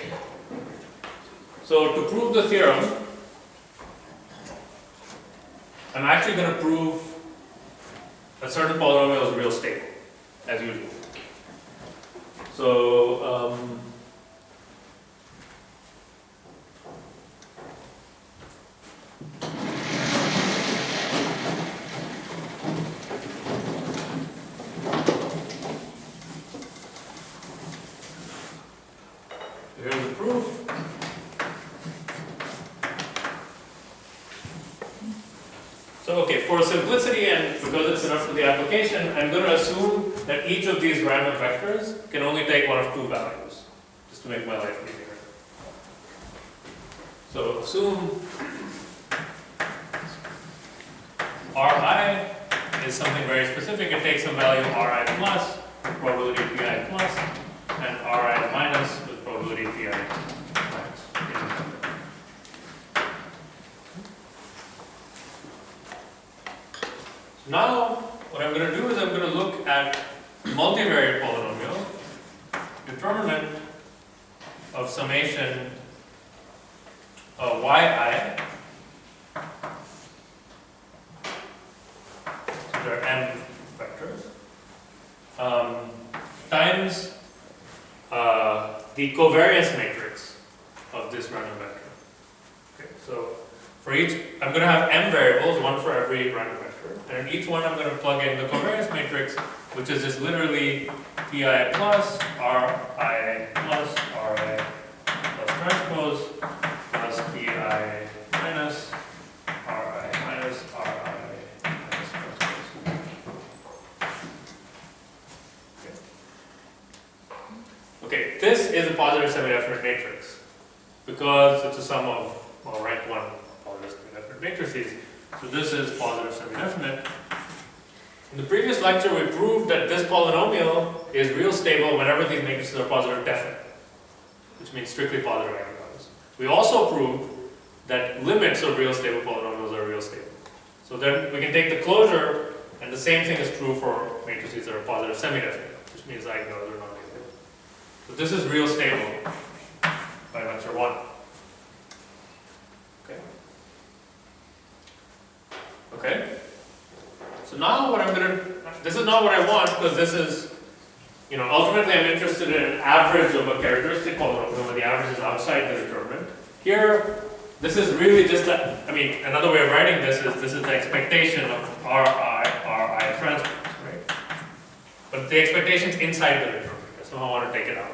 A: So to prove the theorem, I'm actually going to prove a certain polynomial is real stable, as usual. So here's the proof. So okay, for simplicity and because it's enough for the application, I'm going to assume that each of these random vectors can only take one of two values, just to make my life easier. So assume Ri is something very specific. It takes some value Ri plus, with probability Pi plus, and Ri minus with probability Pi minus. Now, what I'm going to do is I'm going to look at multivariate polynomial, determinant of summation yi, so there are m vectors, times the covariance matrix of this random vector. Okay, so for each, I'm going to have m variables, one for every random vector, and in each one I'm going to plug in the covariance matrix, which is just literally Pi plus, Ri plus, Ri plus transpose, plus Pi minus, Ri minus, Ri minus transpose. Okay, this is a positive semi-definite matrix because it's a sum of, well, rank 1 positive semi-definite matrices. So this is positive semi-definite. In the previous lecture, we proved that this polynomial is real stable whenever these matrices are positive definite, which means strictly positive eigenvalues. We also proved that limits of real stable polynomials are real stable. So then we can take the closure, and the same thing is true for matrices that are positive semi-definite, which means eigenvalues are not negative. So this is real stable by lecture 1. Okay. Okay? So now what I'm going to, this is not what I want because this is, you know, ultimately I'm interested in an average of a characteristic polynomial where the average is outside the determinant. Here, this is really just a, I mean, another way of writing this is the expectation of Ri transpose, right? But the expectation is inside the determinant. Somehow I want to take it out.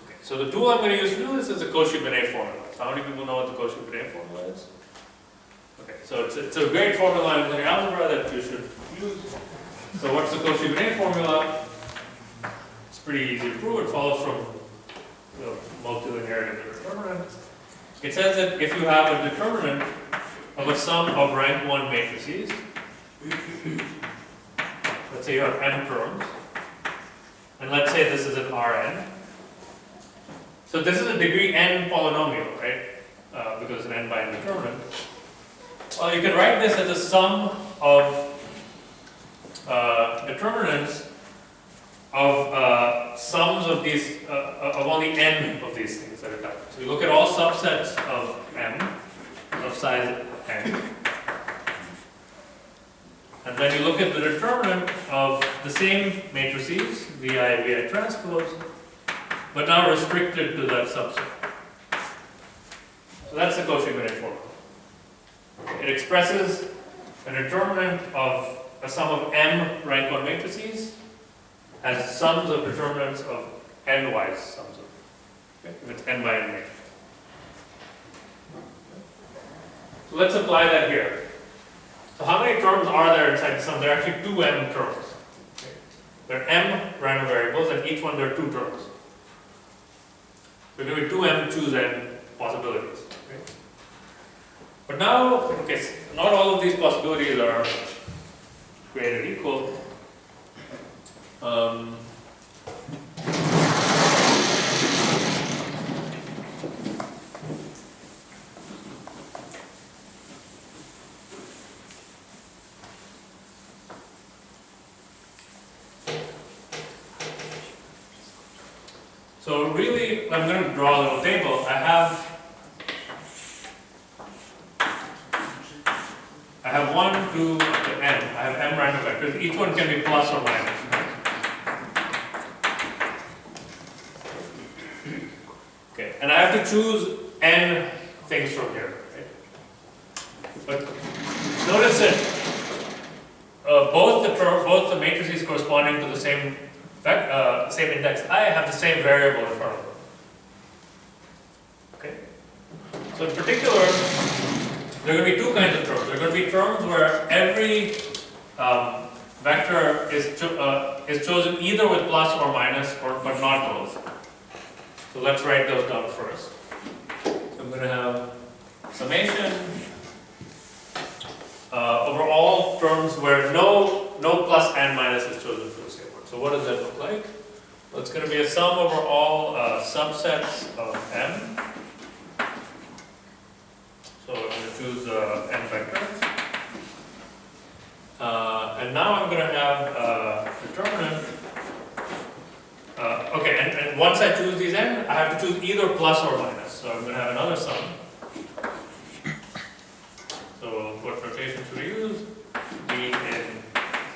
A: Okay, so the tool I'm going to use to do this is the Cauchy-Binet formula. So how many people know what the Cauchy-Binet formula is? Okay, so it's a great formula in linear algebra that you should use. So what's the Cauchy-Binet formula? It's pretty easy to prove. It follows from the multilinearity of the determinant. It says that if you have a determinant of a sum of rank 1 matrices, let's say you have n terms, and let's say this is an Rn. So this is a degree n polynomial, right? Because it's an n by n determinant. Well, you can write this as a sum of determinants of sums of these, of only n of these things that are done. So you look at all subsets of M, of size n, and then you look at the determinant of the same matrices, Vi transpose, but now restricted to that subset. So that's the Cauchy-Binet formula. It expresses a determinant of a sum of M rank 1 matrices as sums of determinants of n-wise sums of, okay, if it's n by n matrix. So let's apply that here. So how many terms are there inside the sum? There are actually 2 m terms. Okay. There are m random variables, and each one there are 2 terms. So there will be 2 m choose n possibilities. Okay. But now, okay, not all of these possibilities are created equal. So really, I'm going to draw a little table. I have 1, 2, up to n. I have m random vectors. Each one can be plus or minus. Okay, and I have to choose n things from here. Right? But notice that both the matrices corresponding to the same index I have the same variable in front of them. Okay. So in particular, there are going to be 2 kinds of terms. There are going to be terms where every vector is chosen either with plus or minus, but not both. So let's write those down first. So I'm going to have summation over all terms where no plus and minus is chosen for the same one. So what does that look like? Well, it's going to be a sum over all subsets of M. So I'm going to choose n vectors. And now I'm going to have determinant. Okay, and once I choose these n, I have to choose either plus or minus. So I'm going to have another sum. So what notation should we use? B in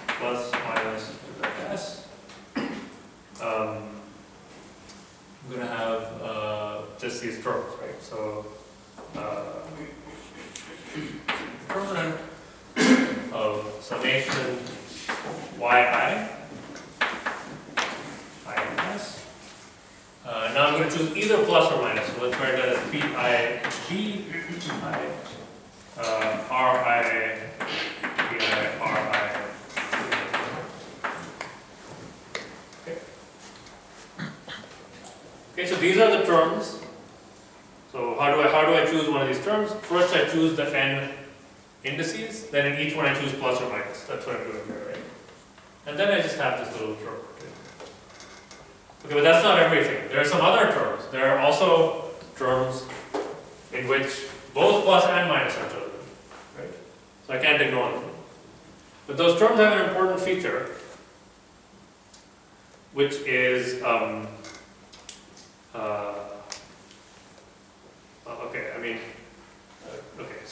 A: plus minus s. I'm going to have just these terms, right? So determinant of summation yi s. Now I'm going to choose either plus or minus. So let's write that as pi b I ri pi ri. Okay, so these are the terms. So how do I choose one of these terms? First I choose the n indices, then in each one I choose plus or minus. That's what I'm doing here, right? And then I just have this little term. Okay, but that's not everything. There are some other terms. There are also terms in which both plus and minus are chosen, right? So I can't ignore them. But those terms have an important feature, which is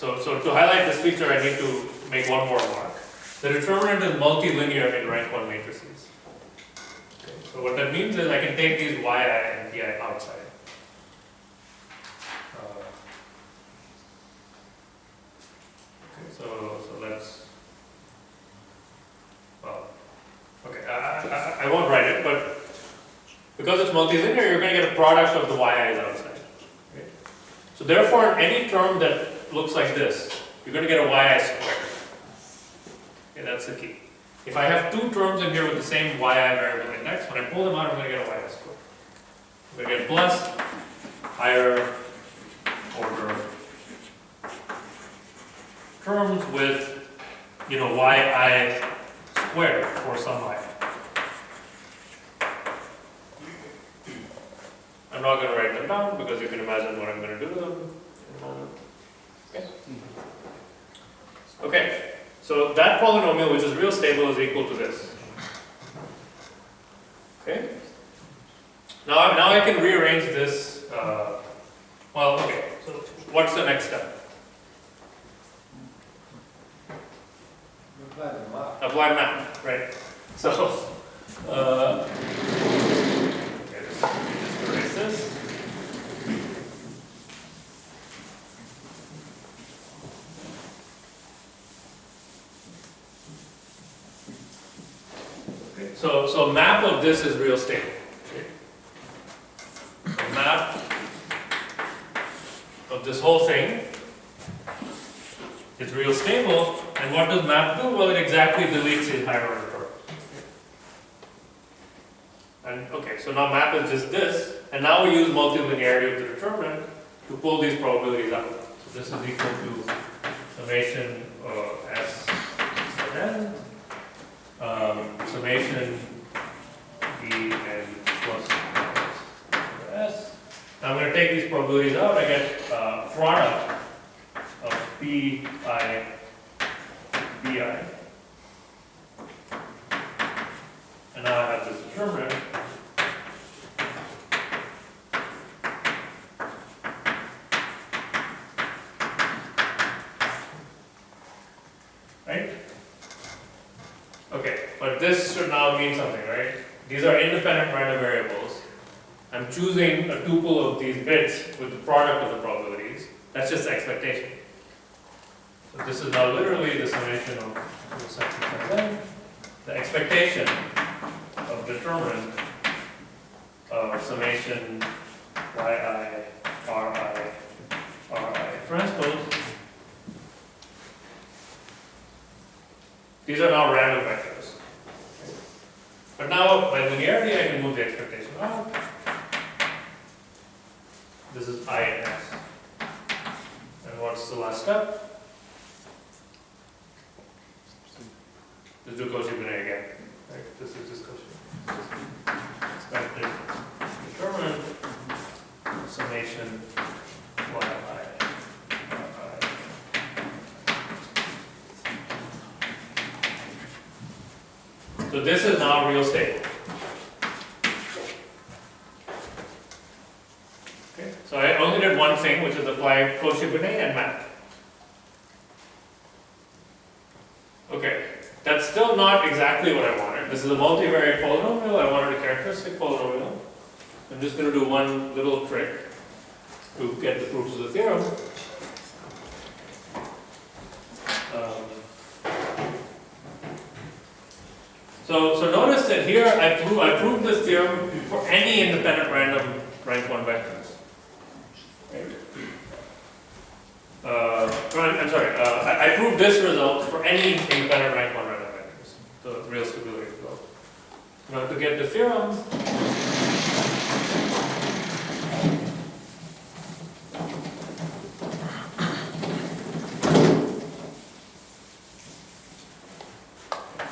A: So to highlight this feature, I need to make one more remark. The determinant is multilinear in rank 1 matrices. Okay, so what that means is I can take these yi and pi outside. So let's, well, okay, I won't write it, but because it's multilinear, you're going to get a product of the yi's outside. Okay? So therefore, any term that looks like this, you're going to get a yi squared. Okay, that's the key. If I have two terms in here with the same yi variable index, when I pull them out, I'm going to get a yi squared. I'm going to get plus higher order terms with, you know, yi squared for some I. I'm not going to write them down because you can imagine what I'm going to do to them in a moment. Okay. Okay, so that polynomial, which is real stable, is equal to this. Okay. Now I can rearrange this. Well, okay. So what's the next step? Apply map, right? So, okay, just erase this. Okay, so map of this is real stable. Okay. So map of this whole thing is real stable. And what does map do? Well, it exactly deletes the higher order terms. And okay, so now map is just this, and now we use multilinearity of the determinant to pull these probabilities out. So this is equal to summation s n, summation b n plus s. Now I'm going to take these probabilities out. I get product of b I bi, and now I have this determinant. Right? Okay, but this should now mean something, right? These are independent random variables. I'm choosing a tuple of these bits with the product of the probabilities. That's just the expectation. So this is now literally the summation of the expectation of determinant of summation yi ri transpose. These are now random vectors. But now by linearity I can move the expectation out. This is I and s. And what's the last step? Let's do Cauchy-Bonnet again. Right? This is just Cauchy. Expected determinant summation yi. So this is now real stable. Okay, so I only did one thing, which is apply Cauchy-Bonnet and map. Okay, that's still not exactly what I wanted. This is a multivariate polynomial. I wanted a characteristic polynomial. I'm just going to do one little trick to get the proofs of the theorem. So notice that here I proved this theorem for any independent random rank 1 vectors. Right? I'm sorry, I proved this result for any independent rank 1 random vectors, the real stability result. Now to get the theorem,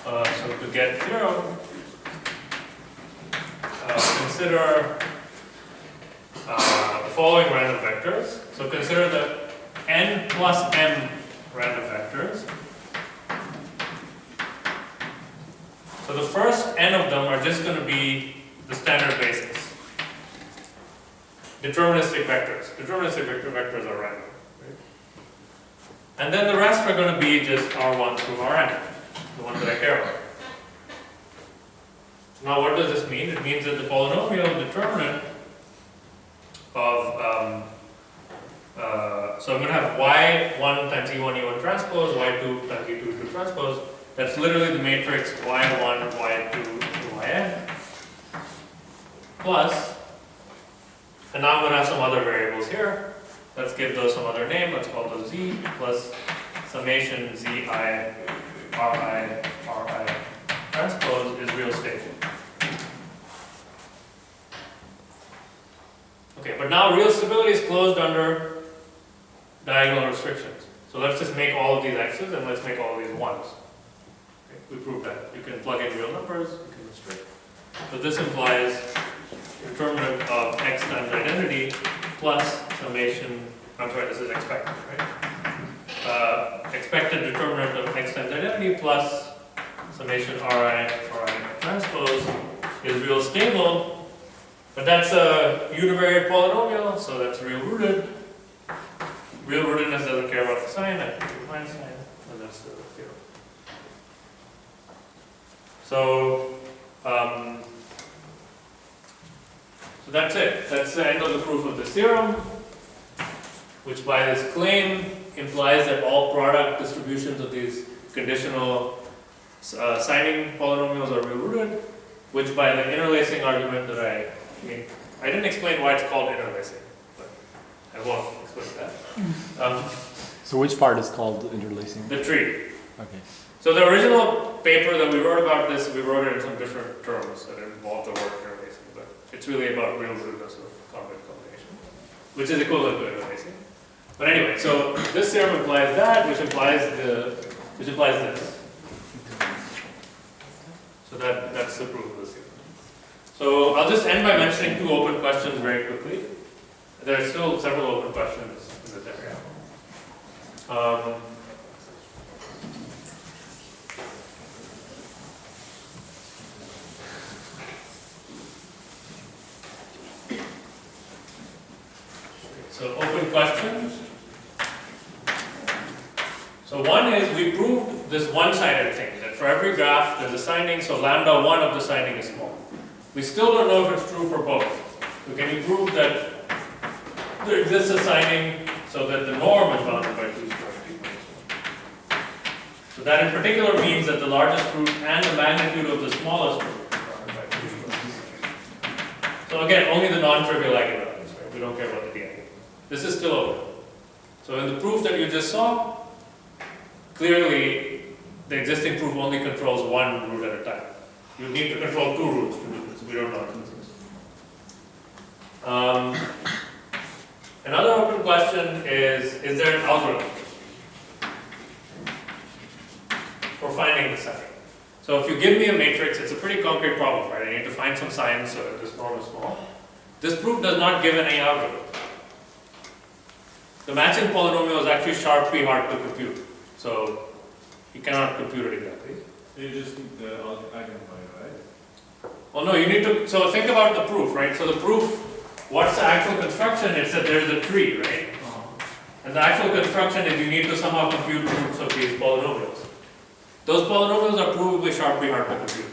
A: so to get theorem, consider the following random vectors. So consider the n plus m random vectors. So the first n of them are just going to be the standard basis. Deterministic vectors. Deterministic vectors are random. Right? And then the rest are going to be just R1 through Rn, the ones that I care about. Now what does this mean? It means that the polynomial determinant of, so I'm going to have y1 times e1, e1 transpose, y2 times e2, e2 transpose. That's literally the matrix y1, y2, yn. Plus, and now I'm going to have some other variables here. Let's give those some other name. Let's call those z plus summation zi, ri transpose is real stable. Okay, but now real stability is closed under diagonal restrictions. So let's just make all of these x's and let's make all of these ones. Okay, we proved that. You can plug in real numbers, you can restrict. So this implies determinant of x times identity plus summation, I'm sorry, this is expected, right? Expected determinant of x times identity plus summation ri transpose is real stable. But that's a univariate polynomial, so that's real rooted. Real rootedness doesn't care about the sign, I can do minus sign, and that's the theorem. So that's it. That's the end of the proof of this theorem, which by this claim implies that all product distributions of these conditional signing polynomials are real rooted, which by the interlacing argument that I didn't explain why it's called interlacing, but I won't explain that.
C: So which part is called interlacing?
A: The tree.
C: Okay.
A: So the original paper that we wrote about this, we wrote it in some different terms that involved the word interlacing, but it's really about real rootedness of complex combination, which is equivalent to interlacing. But anyway, so this theorem implies that, which implies this. So that's the proof of this theorem. So I'll just end by mentioning two open questions very quickly. There are still several open questions in this area. So open questions. So one is we proved this one-sided thing, that for every graph there's a signing, so lambda 1 of the signing is small. We still don't know if it's true for both. So can you prove that there exists a signing so that the norm is bounded by 2 squared? So that in particular means that the largest root and the magnitude of the smallest root is bounded by 2 squared. So again, only the non-trivial eigenvalues, right? We don't care about the d eigenvalues. This is still open. So in the proof that you just saw, clearly the existing proof only controls one root at a time. You need to control 2 roots to do this. We don't know if this is. Another open question is there an algorithm for finding the sign? So if you give me a matrix, it's a pretty concrete problem, right? I need to find some signs so that this norm is small. This proof does not give any algorithm. The matching polynomial is actually sharply hard to compute. So you cannot compute it exactly.
H: You just need the eigenvalue, right?
A: Well, no, you need to, so think about the proof, right? So the proof, what's the actual construction? It's that there's a tree, right? And the actual construction is you need to somehow compute the roots of these polynomials. Those polynomials are provably sharply hard to compute.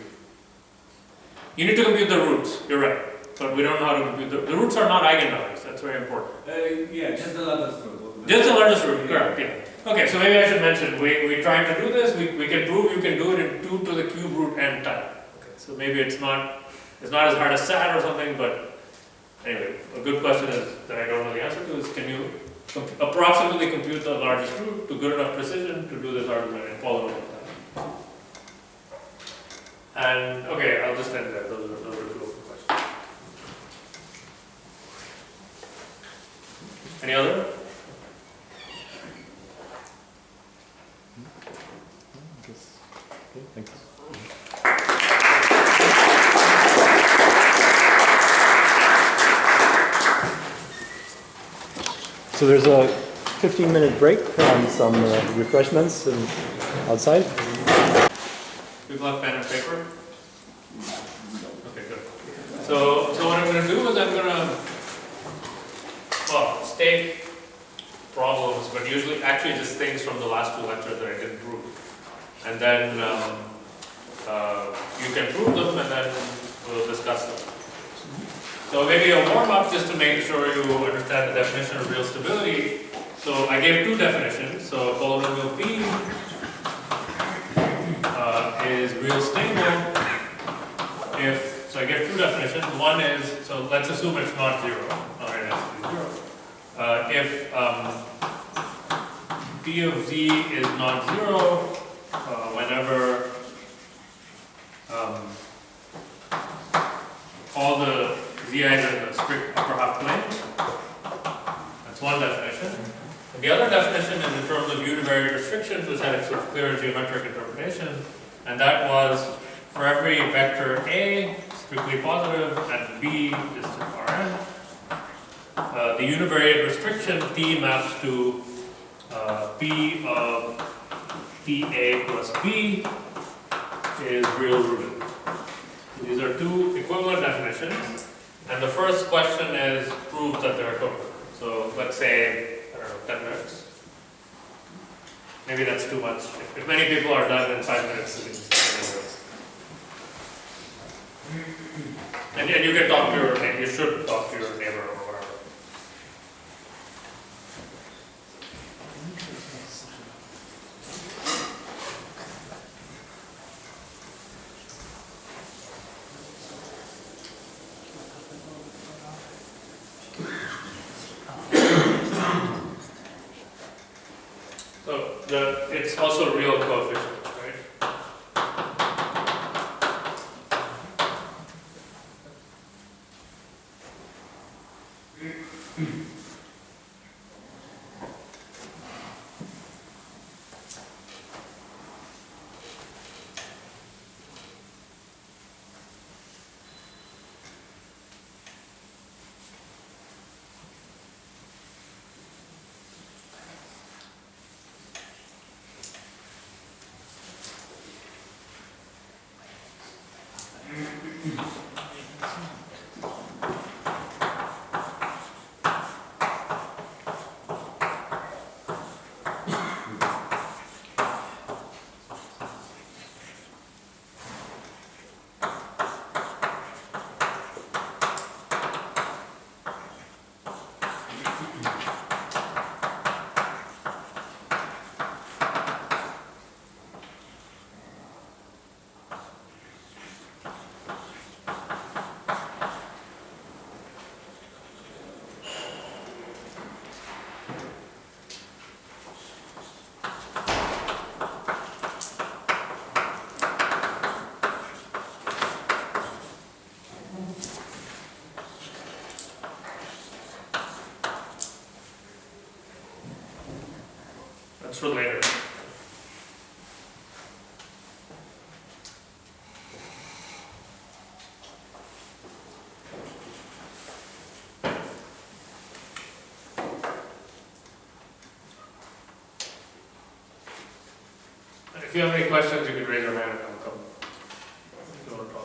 A: You need to compute the roots, you're right. But we don't know how to compute the roots are not eigenvalues, that's very important.
H: Yeah, just the largest root.
A: Just the largest root, correct, yeah. Okay, so maybe I should mention, we're trying to do this, we can prove you can do it in 2 to the cube root n time. Okay, so maybe it's not as hard as SAT or something, but anyway, a good question is that I don't know the answer to is, can you approximately compute the largest root to good enough precision to do this argument in polynomial time? And okay, I'll just end there, those are 2 open questions. Any other?
C: Okay, thank you. So there's a 15-minute break and some refreshments outside.
A: People have pen and paper? Okay, good. So what I'm going to do is I'm going to, state problems, but usually actually just things from the last 2 lectures that I didn't prove. And then you can prove them and then we'll discuss them. So maybe a warm-up just to make sure you understand the definition of real stability. So I gave 2 definitions. So polynomial P is real stable if, so I gave 2 definitions. One is, so let's assume it's not 0. All right, it has to be 0. If P of Z is non-zero, whenever all the Zi's are in the strict upper half plane. That's one definition. And the other definition is in terms of univariate restrictions, which had a sort of clear geometric interpretation, and that was for every vector A, strictly positive, and B, distant Rn, the univariate restriction T maps to P of PA plus B is real rooted. These are 2 equivalent definitions, and the first question is prove that they're equivalent. So let's say, I don't know, 10 minutes. Maybe that's too much. If many people are done in 5 minutes, and you can talk to your neighbor, you should talk to your neighbor or whatever. So it's also real coefficients, right? That's for later. And if you have any questions, you can raise your hand and I'll come. If you want to talk.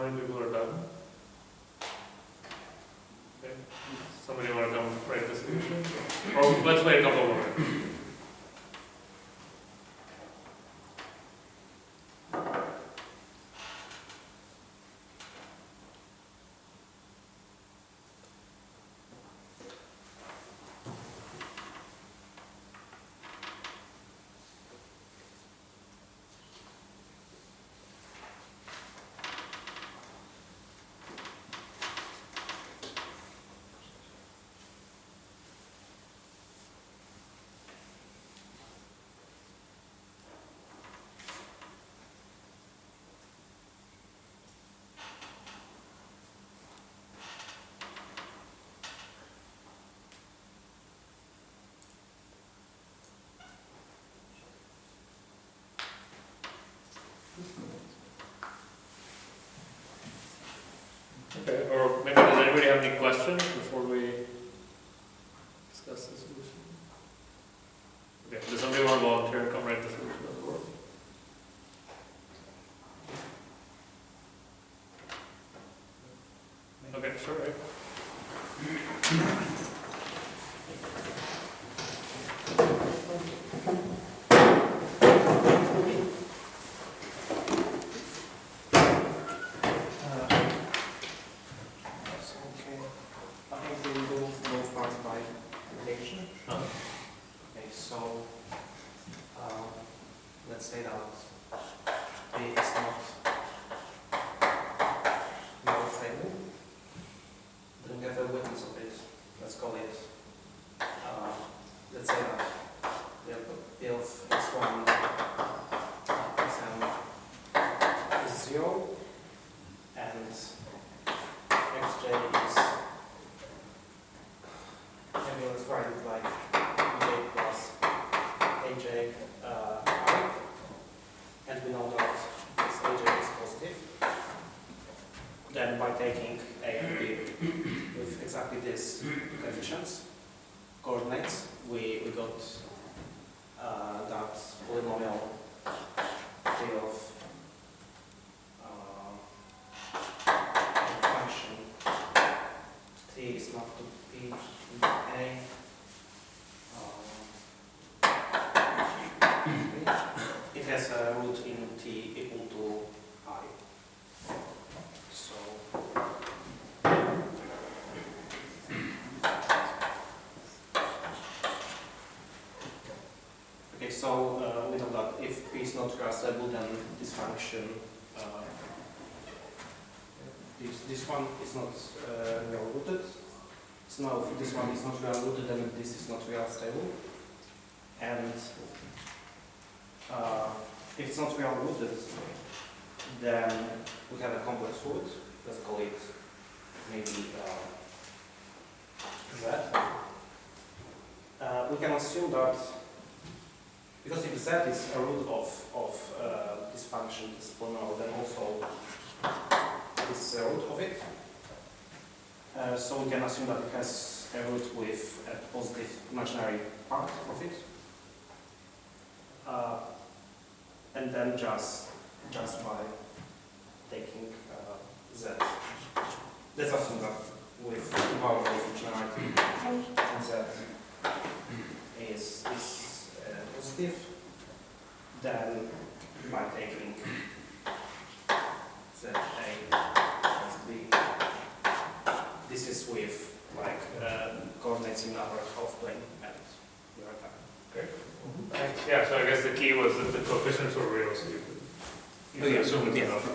A: many people are done? Okay. Somebody want to come write the solution? Or let's wait a couple more minutes. Okay, or maybe does anybody have any questions before we discuss the solution? Okay, does somebody want to volunteer and come write the solution on the board? Okay, sure, right?
I: Let's say that B is not stable. Then we have a witness of it. Let's call it, let's say that we have B of x1 is 0 and xj is, maybe let's write it like bj plus aj I. And we know that this aj is positive. Then by taking a and b with exactly these coefficients, coordinates, we got that polynomial t of function t is not to p into a. It has a root in t equal to I. So okay, so we know that if p is not real stable, then this function, this one is not real rooted. So now if this one is not real rooted, then this is not real stable. And if it's not real rooted, then we have a complex root. Let's call it maybe z. We can assume that because if z is a root of this function, this polynomial, then also this is a root of it. So we can assume that it has a root with a positive imaginary part of it. And then just by taking z. Let's assume that with the power of functionality z is positive, then by taking z a plus b, this is with like coordinates in our half plane, and we are done.
A: Okay. Yeah, so I guess the key was that the coefficients were real, so you could assume it's enough.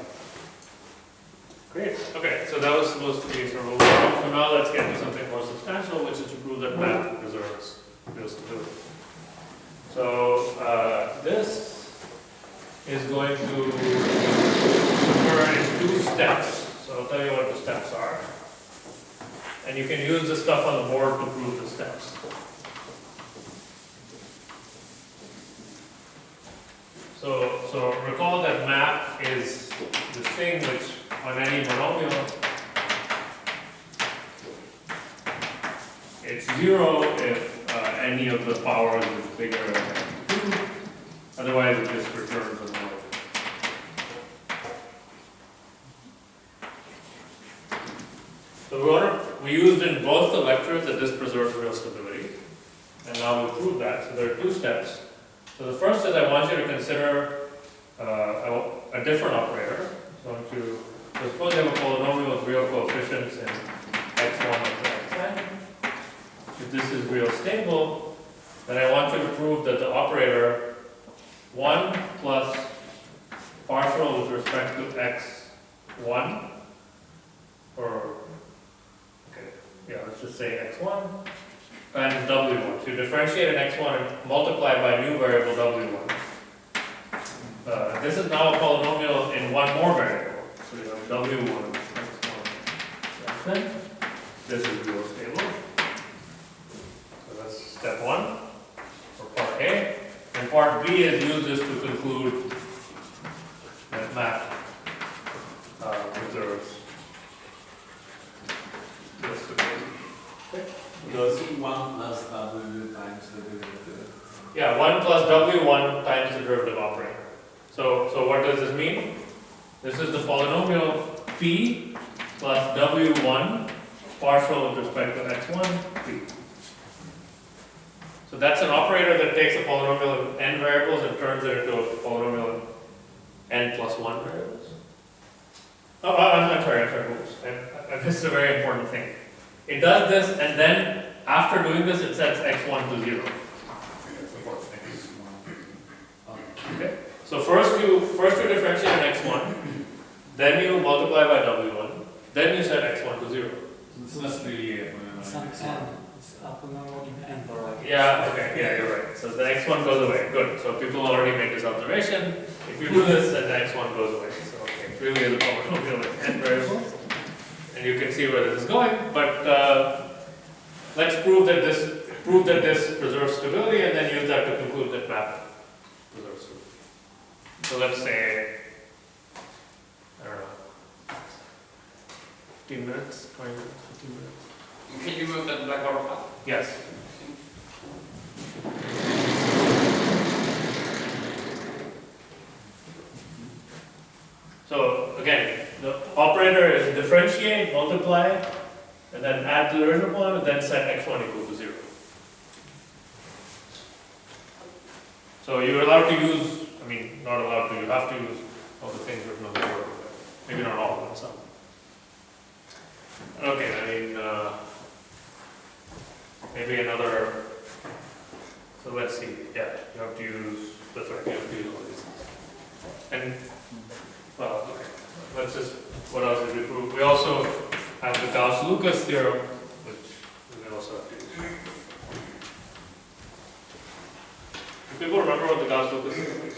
A: Great. Okay, so that was supposed to be sort of a warm-up. So now let's get to something more substantial, which is to prove that math preserves real stability. So this is going to occur in 2 steps. So I'll tell you what the steps are. And you can use the stuff on the board to prove the steps. So recall that map is the thing which, on any monomial, it's 0 if any of the powers is bigger than 2. Otherwise, it just returns a null. we used in both the lectures that this preserves real stability. And now we'll prove that. So there are two steps. So the first is I want you to consider a different operator. So suppose you have a polynomial with real coefficients in x1 up to xn. If this is real stable, then I want you to prove that the operator 1 plus partial with respect to x1, or, okay, yeah, let's just say x1, times w1. So you differentiate an x1 and multiply by a new variable w1. This is now a polynomial in one more variable. So you have w1, x1, xn. This is real stable. So that's step 1 for part A. And part B is use this to conclude that map preserves real stability.
F: You see 1 plus w times the derivative.
A: Yeah, 1 plus w1 times the derivative operator. So what does this mean? This is the polynomial p plus w1 partial with respect to x1 p. So that's an operator that takes a polynomial of n variables and turns it into a polynomial of n plus 1 variables. Oh, I'm sorry, oops. This is a very important thing. It does this, and then after doing this, it sets x1 to 0. That's important thing. Okay. So first you differentiate an x1, then you multiply by w1, then you set x1 to 0.
H: It's not really
E: It's up and now in n.
A: Yeah, okay, yeah, you're right. So the x1 goes away. Good. So people already make this observation. If you do this, then the x1 goes away. So okay, it really is a polynomial with n variables. And you can see where this is going. But let's prove that this preserves stability, and then use that to conclude that map preserves stability. So let's say, I don't know, 15 minutes, 20 minutes, 15 minutes.
F: Can you move that black border path?
A: Yes. So again, the operator is differentiate, multiply, and then add to the original one, and then set x1 equal to 0. So you're allowed to use, I mean, not allowed to, you have to use all the things written on the board. Maybe not all of them, some. Okay, I mean, maybe another, so let's see, yeah, you have to use, that's right, you have to use all these things. And, well, okay, let's just, what else did we prove? We also have the Gauss-Lucas theorem, which we also have to use. Do people remember what the Gauss-Lucas theorem is?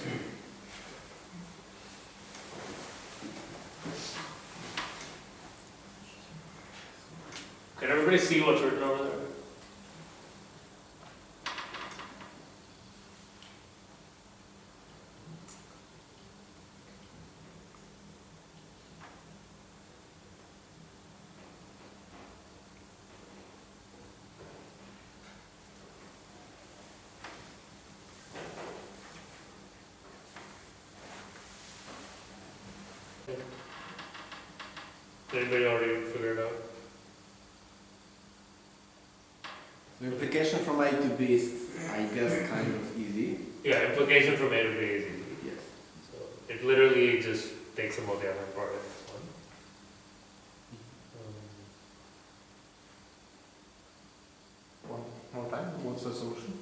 A: Can everybody see what's written over there? Did anybody already figure it out?
G: The implication from A to B is, I guess, kind of easy.
A: Yeah, implication from A to B is easy.
G: Yes.
A: So it literally just takes a multi-element part of this one.
G: One more time, what's the solution?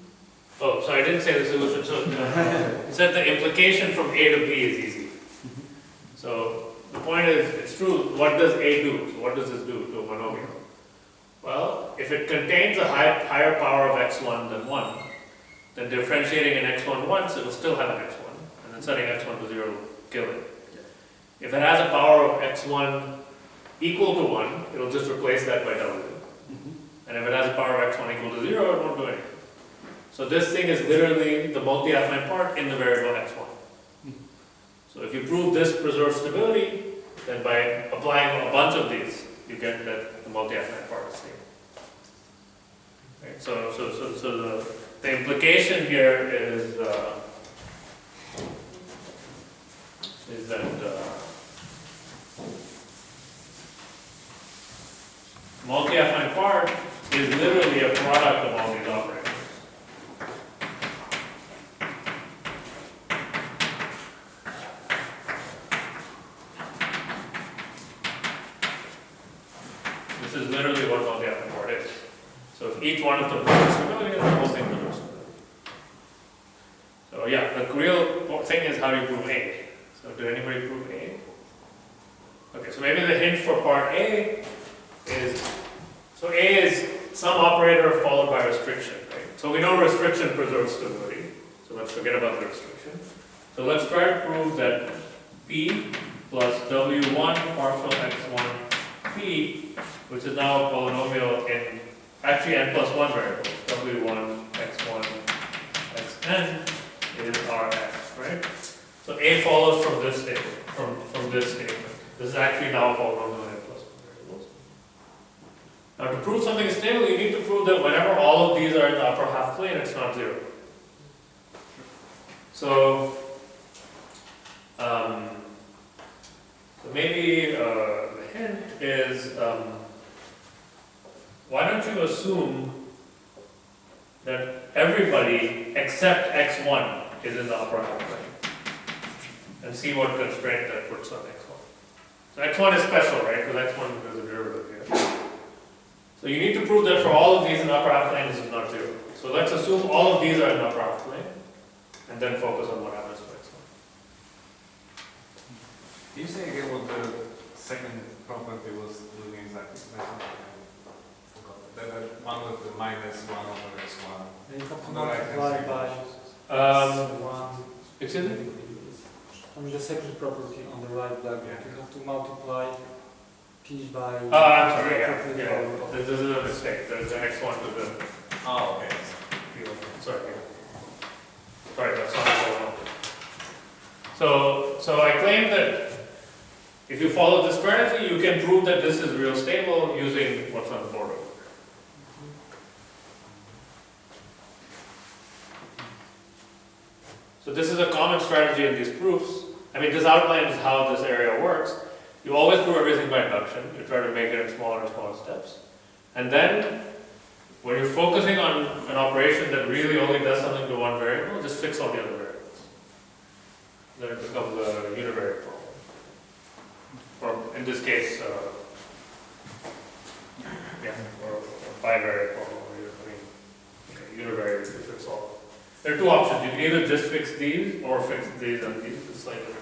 A: Oh, so I didn't say the solution. So it said the implication from A to B is easy. So the point is, it's true. What does A do? So what does this do to a monomial? Well, if it contains a higher power of x1 than 1, then differentiating an x1 once, it will still have an x1. And then setting x1 to 0 will kill it. If it has a power of x1 equal to 1, it will just replace that by w. And if it has a power of x1 equal to 0, it won't do anything. So this thing is literally the multi-affine part in the variable x1. So if you prove this preserves stability, then by applying a bunch of these, you get that the multi-affine part is stable. Right? So the implication here is that multi-affine part is literally a product of all these operators. This is literally what multi-affine part is. So if each one of them proves stability, the whole thing proves stability. So yeah, the real thing is how do you prove A? So did anybody prove A? Okay, so maybe the hint for part A is, so A is some operator followed by restriction, right? So we know restriction preserves stability. So let's forget about the restriction. So let's try to prove that P plus W1 partial x1 P, which is now a polynomial in actually n plus 1 variables, W1, x1, xn is Rx, right? So A follows from this statement, from this statement. This is actually now a polynomial in n plus 1 variables. Now to prove something is stable, you need to prove that whenever all of these are in the upper half plane, it's not 0. So, maybe the hint is, why don't you assume that everybody except x1 is in the upper half plane, and see what constraint that puts on x1. So x1 is special, right? Because x1 is a derivative here. So you need to prove that for all of these in the upper half plane, this is not 0. So let's assume all of these are in the upper half plane, and then focus on what happens to x1.
H: Can you say again what the second property was doing exactly? I forgot. That one with the minus 1 over x1.
E: And you have to
H: On the right-hand
E: multiply
H: side.
E: by one.
A: Excuse me?
E: I mean the second property on the right black.
H: Yeah.
E: You have to multiply P by.
A: Oh, I'm sorry, yeah.
E: property
A: Yeah.
E: by-
A: This is a mistake. There's an x1 with the
H: Oh, okay.
A: sorry. Sorry, that's not going on. So I claim that if you follow this strategy, you can prove that this is real stable using what's on the board. So this is a common strategy in these proofs. I mean, this outlines how this area works. You always prove everything by induction. You try to make it in smaller and smaller steps. And then, when you're focusing on an operation that really only does something to one variable, just fix all the other variables. Then it becomes a univariate problem. Or in this case, or a bivariate problem. Univariate if it's all. There are two options. You can either just fix these or fix these and these. It's slightly different.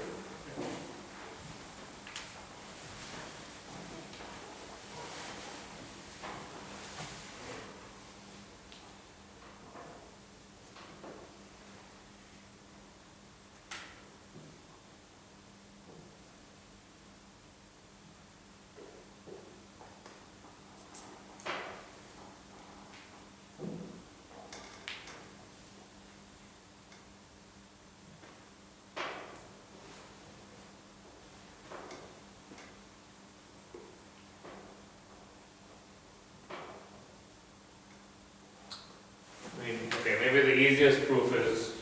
A: Okay, maybe the easiest proof is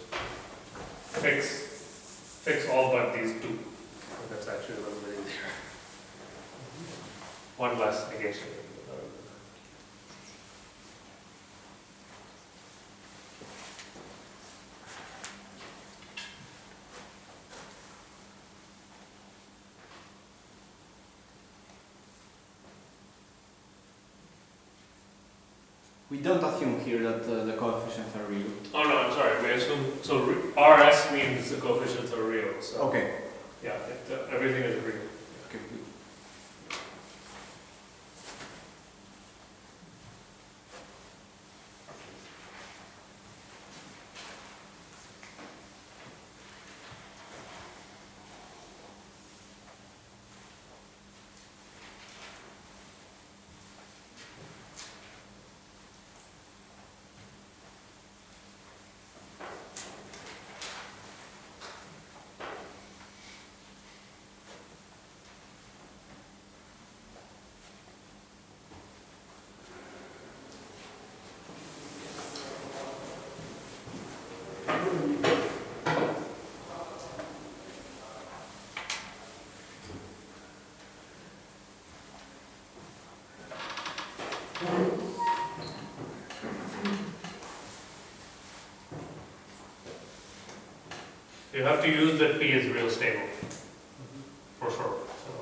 A: fix all but these two. That's actually a little bit easier. One less negation.
G: We don't assume here that the coefficients are real.
A: Oh no, I'm sorry. We assume so. RS means the coefficients are real. So
G: Okay.
A: yeah, everything is real.
G: Okay.
A: So you have to use that P is real stable, for sure. So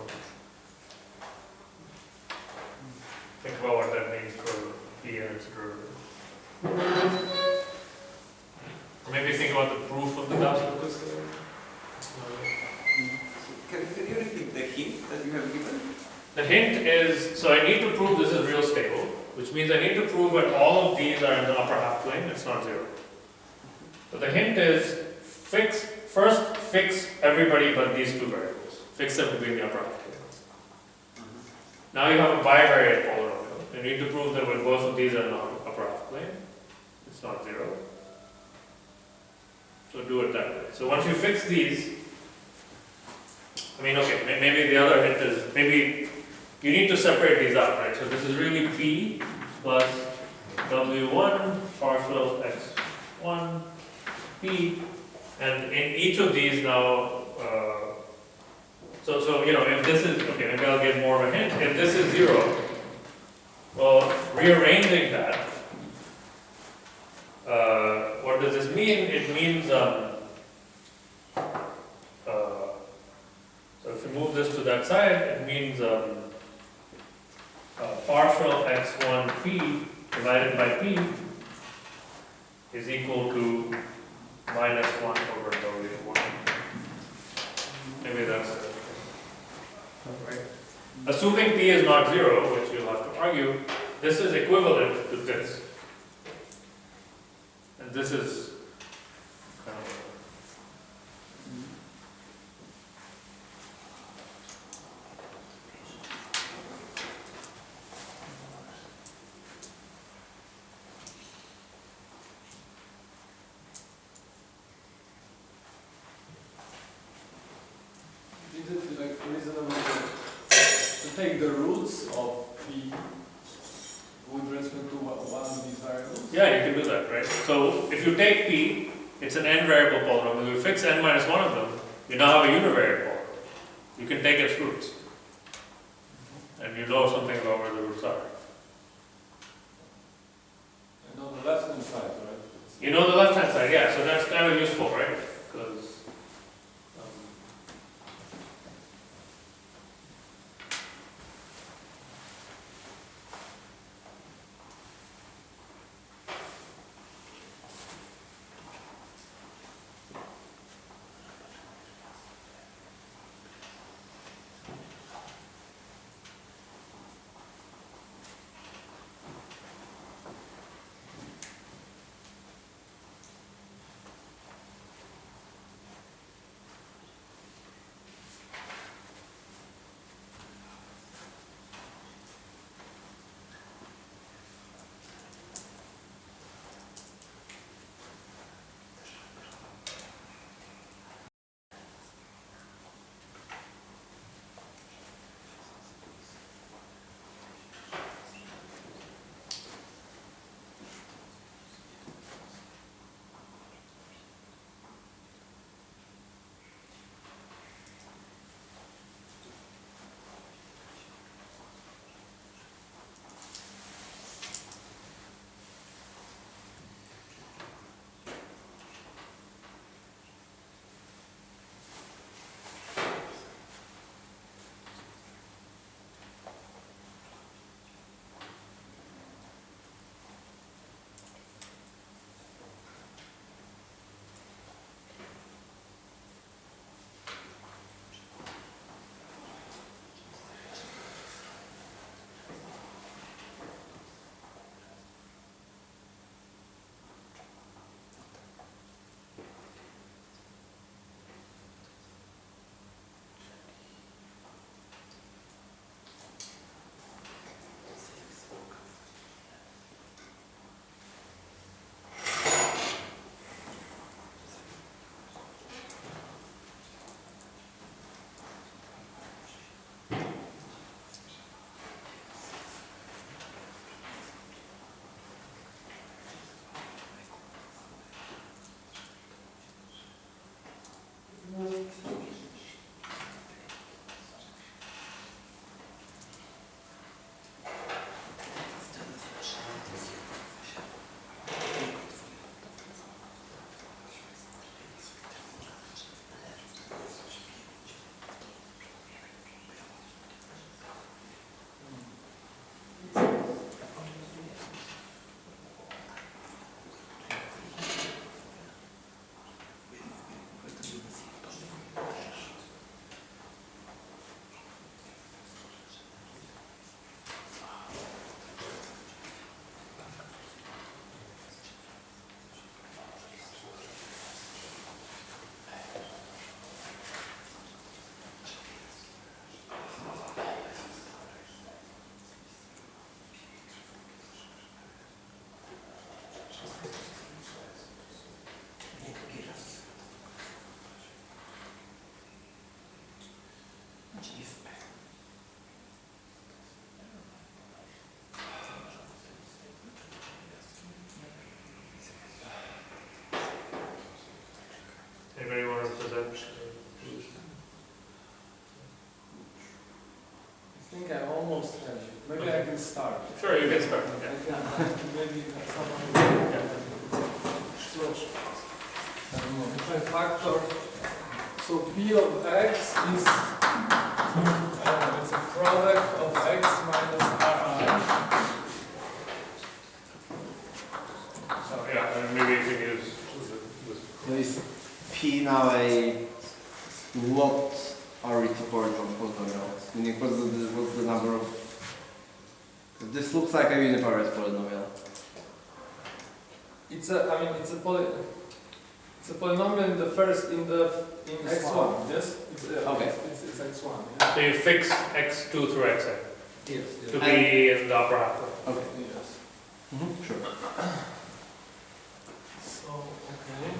A: think about what that means for P and its derivative. Or maybe think about the proof of the Gauss-Lucas theorem.
D: Can you repeat the hint that you have given?
A: The hint is, so I need to prove this is real stable, which means I need to prove that all of these are in the upper half plane, it's not zero. So the hint is, first fix everybody but these two variables. Fix them to be in the upper half plane. Now you have a bivariate polynomial. You need to prove that when both of these are in the upper half plane, it's not zero. So do it that way. So once you fix these, I mean, okay, maybe the other hint is, maybe you need to separate these out, right? So this is really P plus W1 partial X1 P, and in each of these now, so you know, if this is, okay, maybe I'll get more of a hint. If this is zero, well, rearranging that, what does this mean? It means, so if you move this to that side, it means partial x1p divided by p is equal to minus 1 over w1. Maybe that's it. Right? Assuming p is not 0, which you'll have to argue, this is equivalent to this. And this is kind of
E: Is it like reasonable to take the roots of P with respect to one of these variables?
A: yeah, you can do that, right? So if you take p, it's an n variable polynomial. You fix n minus one of them, you now have a univariate polynomial. You can take its roots. And you know something about where the roots are.
E: And on the left hand side, right?
A: You know the left hand side, yeah, so that's kind of useful, right? Because
E: if I factor, so P of X is, it's a product of X minus Ri.
A: So yeah, and maybe you can use
G: Is P now a what are we supporting from polynomials? Meaning what's the number of, this looks like a unipair polynomial.
E: It's a, it's a polynomial in the first, in x1, yes? It's,
G: Okay.
E: It's x1, yeah?
A: so you fix x2 through xn
E: Yes,
A: to be in the upper half.
G: Okay.
E: Yes.
G: Sure.
E: So, okay.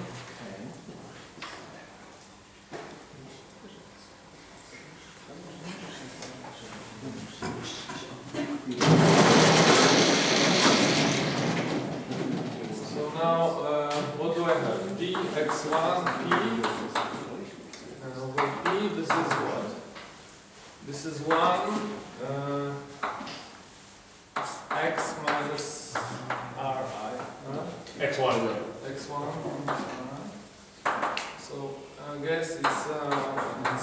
E: So now, what do I have? D, x1, P. Over P, this is what? This is 1, x minus Ri.
A: X1.
E: X1 minus Ri. So I guess it's x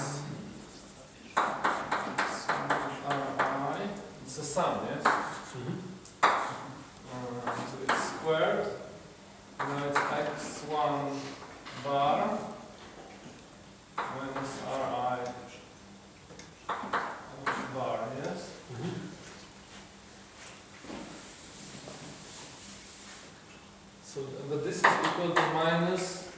E: Ri. It's a sum, yes? So it's squared. Now it's x1 bar minus Ri bar, yes? So, but this is equal to minus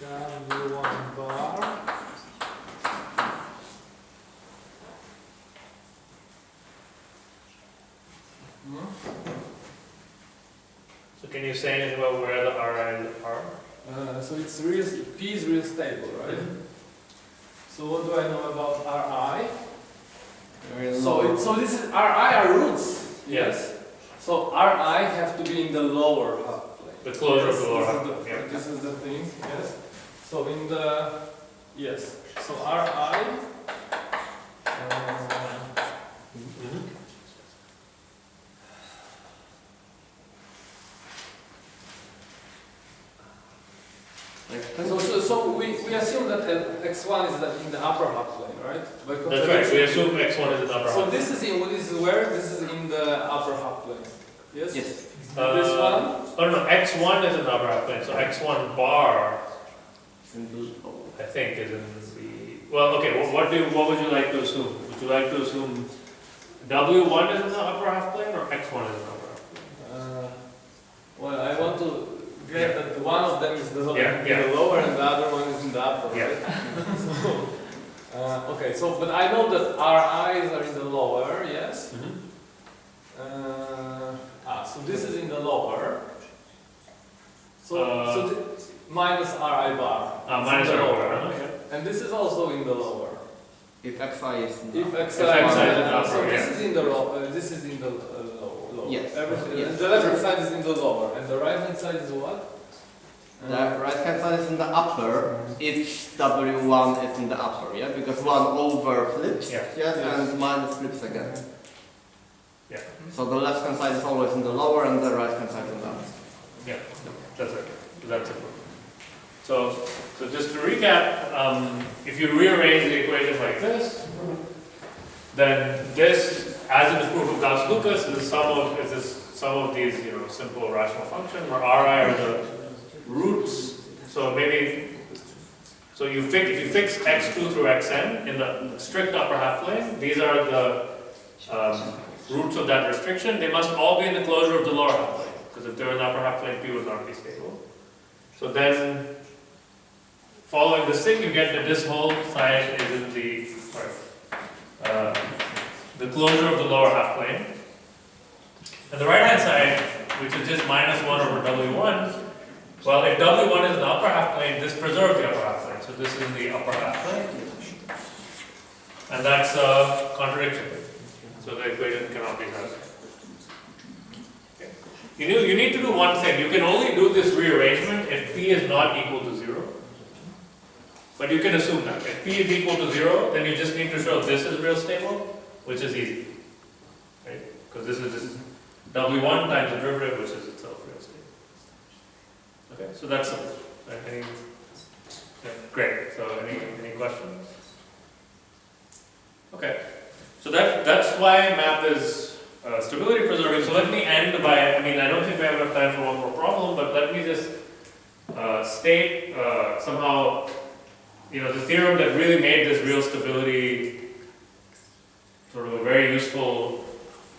E: W1 bar.
A: So can you say anything about where the Ri are?
E: So it's real, P is real stable, right? So what do I know about Ri? So this is Ri are roots.
A: Yes.
E: So Ri have to be in the lower half plane.
A: The closure of the lower
E: This is
A: half
E: the-
A: plane, yeah.
E: This is the thing, yes. So in the, yes. So Ri, so we assume that x1 is in the upper half plane, right? By
A: That's right, we assume x1 is in the upper
E: So
A: half.
E: this is in, this is where? This is in the upper half plane. Yes?
G: Yes.
E: This one?
A: Oh no, x1 is in the upper half plane, so x1 bar, I think, is in the, well, okay, what would you like to assume? Would you like to assume w1 is in the upper half plane, or x1 is in the upper half plane?
E: Well, I want to get that one of them is the,
A: Yeah,
E: in the lower and the other one is in the upper,
A: Yeah.
E: right? So, okay, so, but I know that our I's are in the lower, yes? So this is in the lower. So minus Ri bar.
A: Minus
E: in the
A: Ri
E: lower.
A: bar, okay.
E: And this is also in the lower.
G: If xi is in the
E: If xi
A: If
E: is
A: xi is in the
E: so
A: upper,
E: this
A: yeah.
E: is in the this is in the lower.
G: Yes.
E: Everything.
G: Yes.
E: And the left hand side is in the lower, and the right hand side is what?
G: The right hand side is in the upper if w1 is in the upper, yeah? Because 1 over flips,
A: Yeah.
G: yes,
E: Yes.
G: and minus flips again.
A: Yeah.
G: So the left hand side is always in the lower and the right hand side in the upper.
A: Yeah, that's it. That's it. So just to recap, if you rearrange the equation like this, then this, as in the proof of Gauss-Lucas, is the sum of these, simple rational functions, where Ri are the roots. So maybe, if you fix x2 through xn in the strict upper half plane, these are the roots of that restriction. They must all be in the closure of the lower half plane, because if they're in the upper half plane, P would not be stable. So then, following this thing, you get that this whole side is in the closure of the lower half plane. And the right hand side, which is just minus 1 over W1, well, if W1 is in the upper half plane, this preserves the upper half plane. So this is the upper half plane. And that's a contradiction. So the equation cannot be satisfied. Okay. You need to do one thing. You can only do this rearrangement if P is not equal to 0. But you can assume that. If P is equal to 0, then you just need to show this is real stable, which is easy. Right? Because this is just W1 times the derivative, which is itself real stable. Okay, so that's simple. Right? Yeah, great. So any questions? Okay, so that's why map is stability preserving. So let me end by, I mean, I don't think we have enough time for one more problem, but let me just state somehow, you know, the theorem that really made this real stability sort of a very useful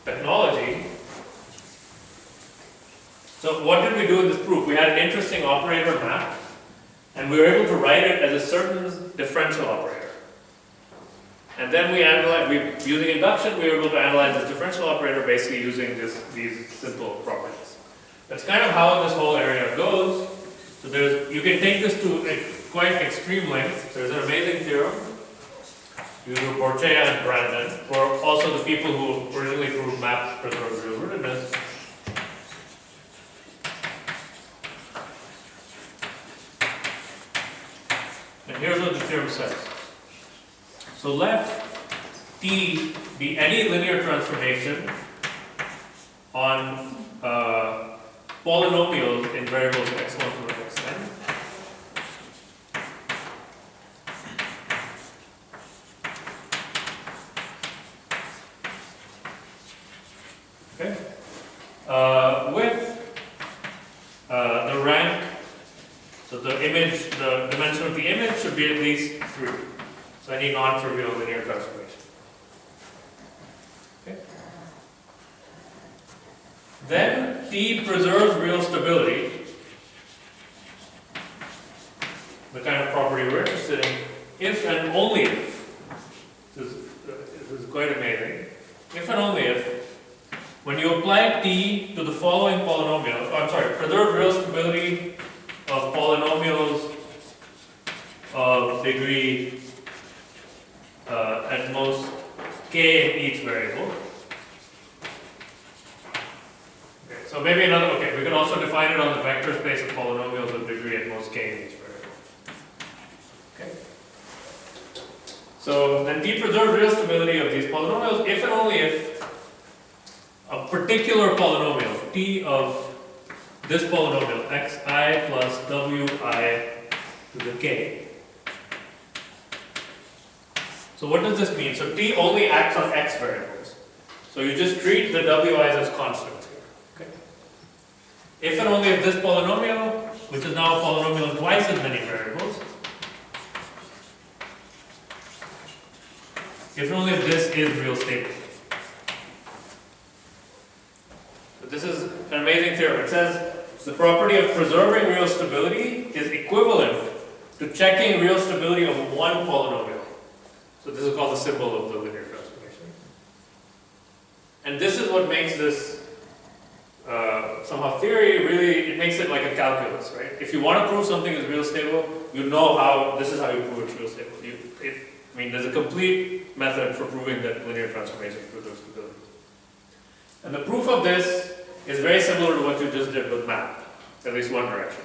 A: technology. So what did we do in this proof? We had an interesting operator map, and we were able to write it as a certain differential operator. And then we analyzed, using induction, we were able to analyze this differential operator basically using these simple properties. That's kind of how this whole area goes. So you can take this to a quite extreme length. There's an amazing theorem used by Borchea and Brandon, who are also the people who originally proved map preserves real rootedness. And here's what the theorem says. So let T be any linear transformation on polynomials in variables x1 to xn. Okay. With the rank, so the image, the dimension of the image should be at least 3. So any non-trivial linear transformation. Okay. Then T preserves real stability, the kind of property we're interested in, if and only if, this is quite amazing, if and only if, when you apply T to the following polynomial, preserve real stability of polynomials of degree at most k in each variable. Okay, so maybe another, okay, we can also define it on the vector space of polynomials of degree at most k in each variable. Okay. So then T preserves real stability of these polynomials if and only if a particular polynomial, T of this polynomial, xi plus wi to the k. So what does this mean? So T only acts on x variables. So you just treat the wi's as constants here. Okay? If and only if this polynomial, which is now a polynomial of twice as many variables, if and only if this is real stable. So this is an amazing theorem. It says the property of preserving real stability is equivalent to checking real stability of one polynomial. So this is called the symbol of the linear transformation. And this is what makes this somehow theory really, it makes it like a calculus, right? If you want to prove something is real stable, you know how, this is how you prove it's real stable. I mean, there's a complete method for proving that linear transformation preserves stability. And the proof of this is very similar to what you just did with map, at least one direction.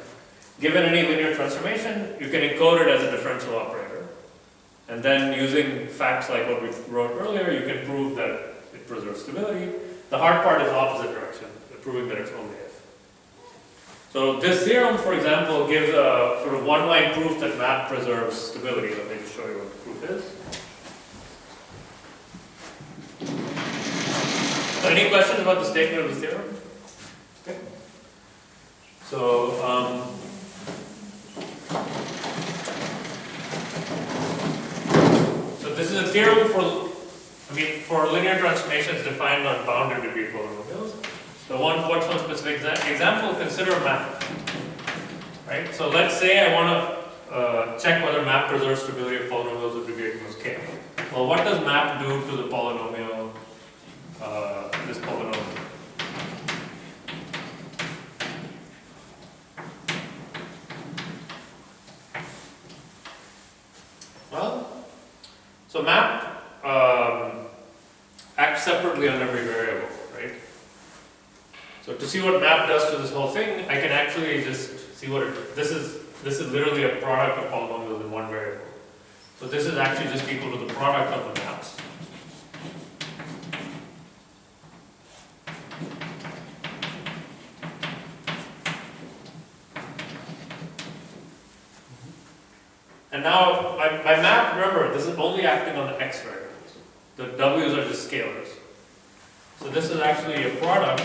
A: Given any linear transformation, you can encode it as a differential operator. And then using facts like what we wrote earlier, you can prove that it preserves stability. The hard part is opposite direction, proving that it's only if. So this theorem, for example, gives a sort of one-line proof that map preserves stability. Let me just show you what the proof is. So any questions about the statement of the theorem? Okay. So, this is a theorem for linear transformations defined on bounded degree polynomials. So what's one specific example? Consider a map. Right? So let's say I want to check whether map preserves stability of polynomials of degree equals k. Well, what does map do to the polynomial, this polynomial? Well, so map acts separately on every variable, right? So to see what map does to this whole thing, I can actually just see what this is literally a product of polynomials in one variable. So this is actually just equal to the product of the maps. And now my map, remember, this is only acting on the x variables. The w's are just scalars. So this is actually a product.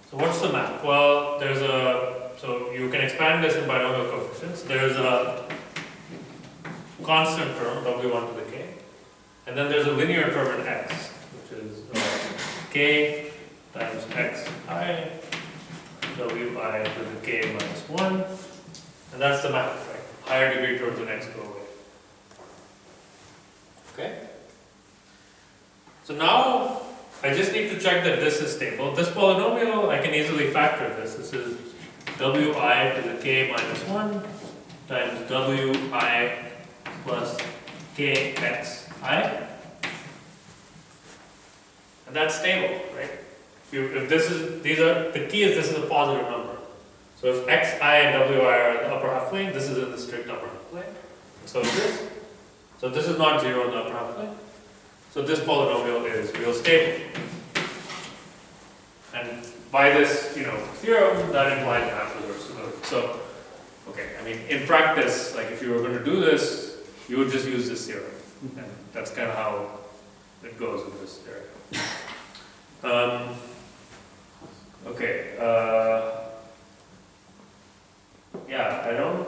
A: So what's the map? Well, there's a, so you can expand this in binomial coefficients. There's a constant term, w1 to the k. And then there's a linear term in x, which is k times xi, wi to the k minus 1. And that's the map, right? Higher degree terms in x go away. Okay? So now, I just need to check that this is stable. This polynomial, I can easily factor this. This is wi to the k minus 1 times wi plus kxi. And that's stable, right? If this is, these are, the key is this is a positive number. So if xi and wi are in the upper half plane, this is in the strict upper half plane. So is this. So this is not 0 in the upper half plane. So this polynomial is real stable. And by this, theorem, that implies an absolute stability. So, okay, I mean, in practice, like if you were going to do this, you would just use this theorem. And that's kind of how it goes with this theorem. Okay. Yeah, I don't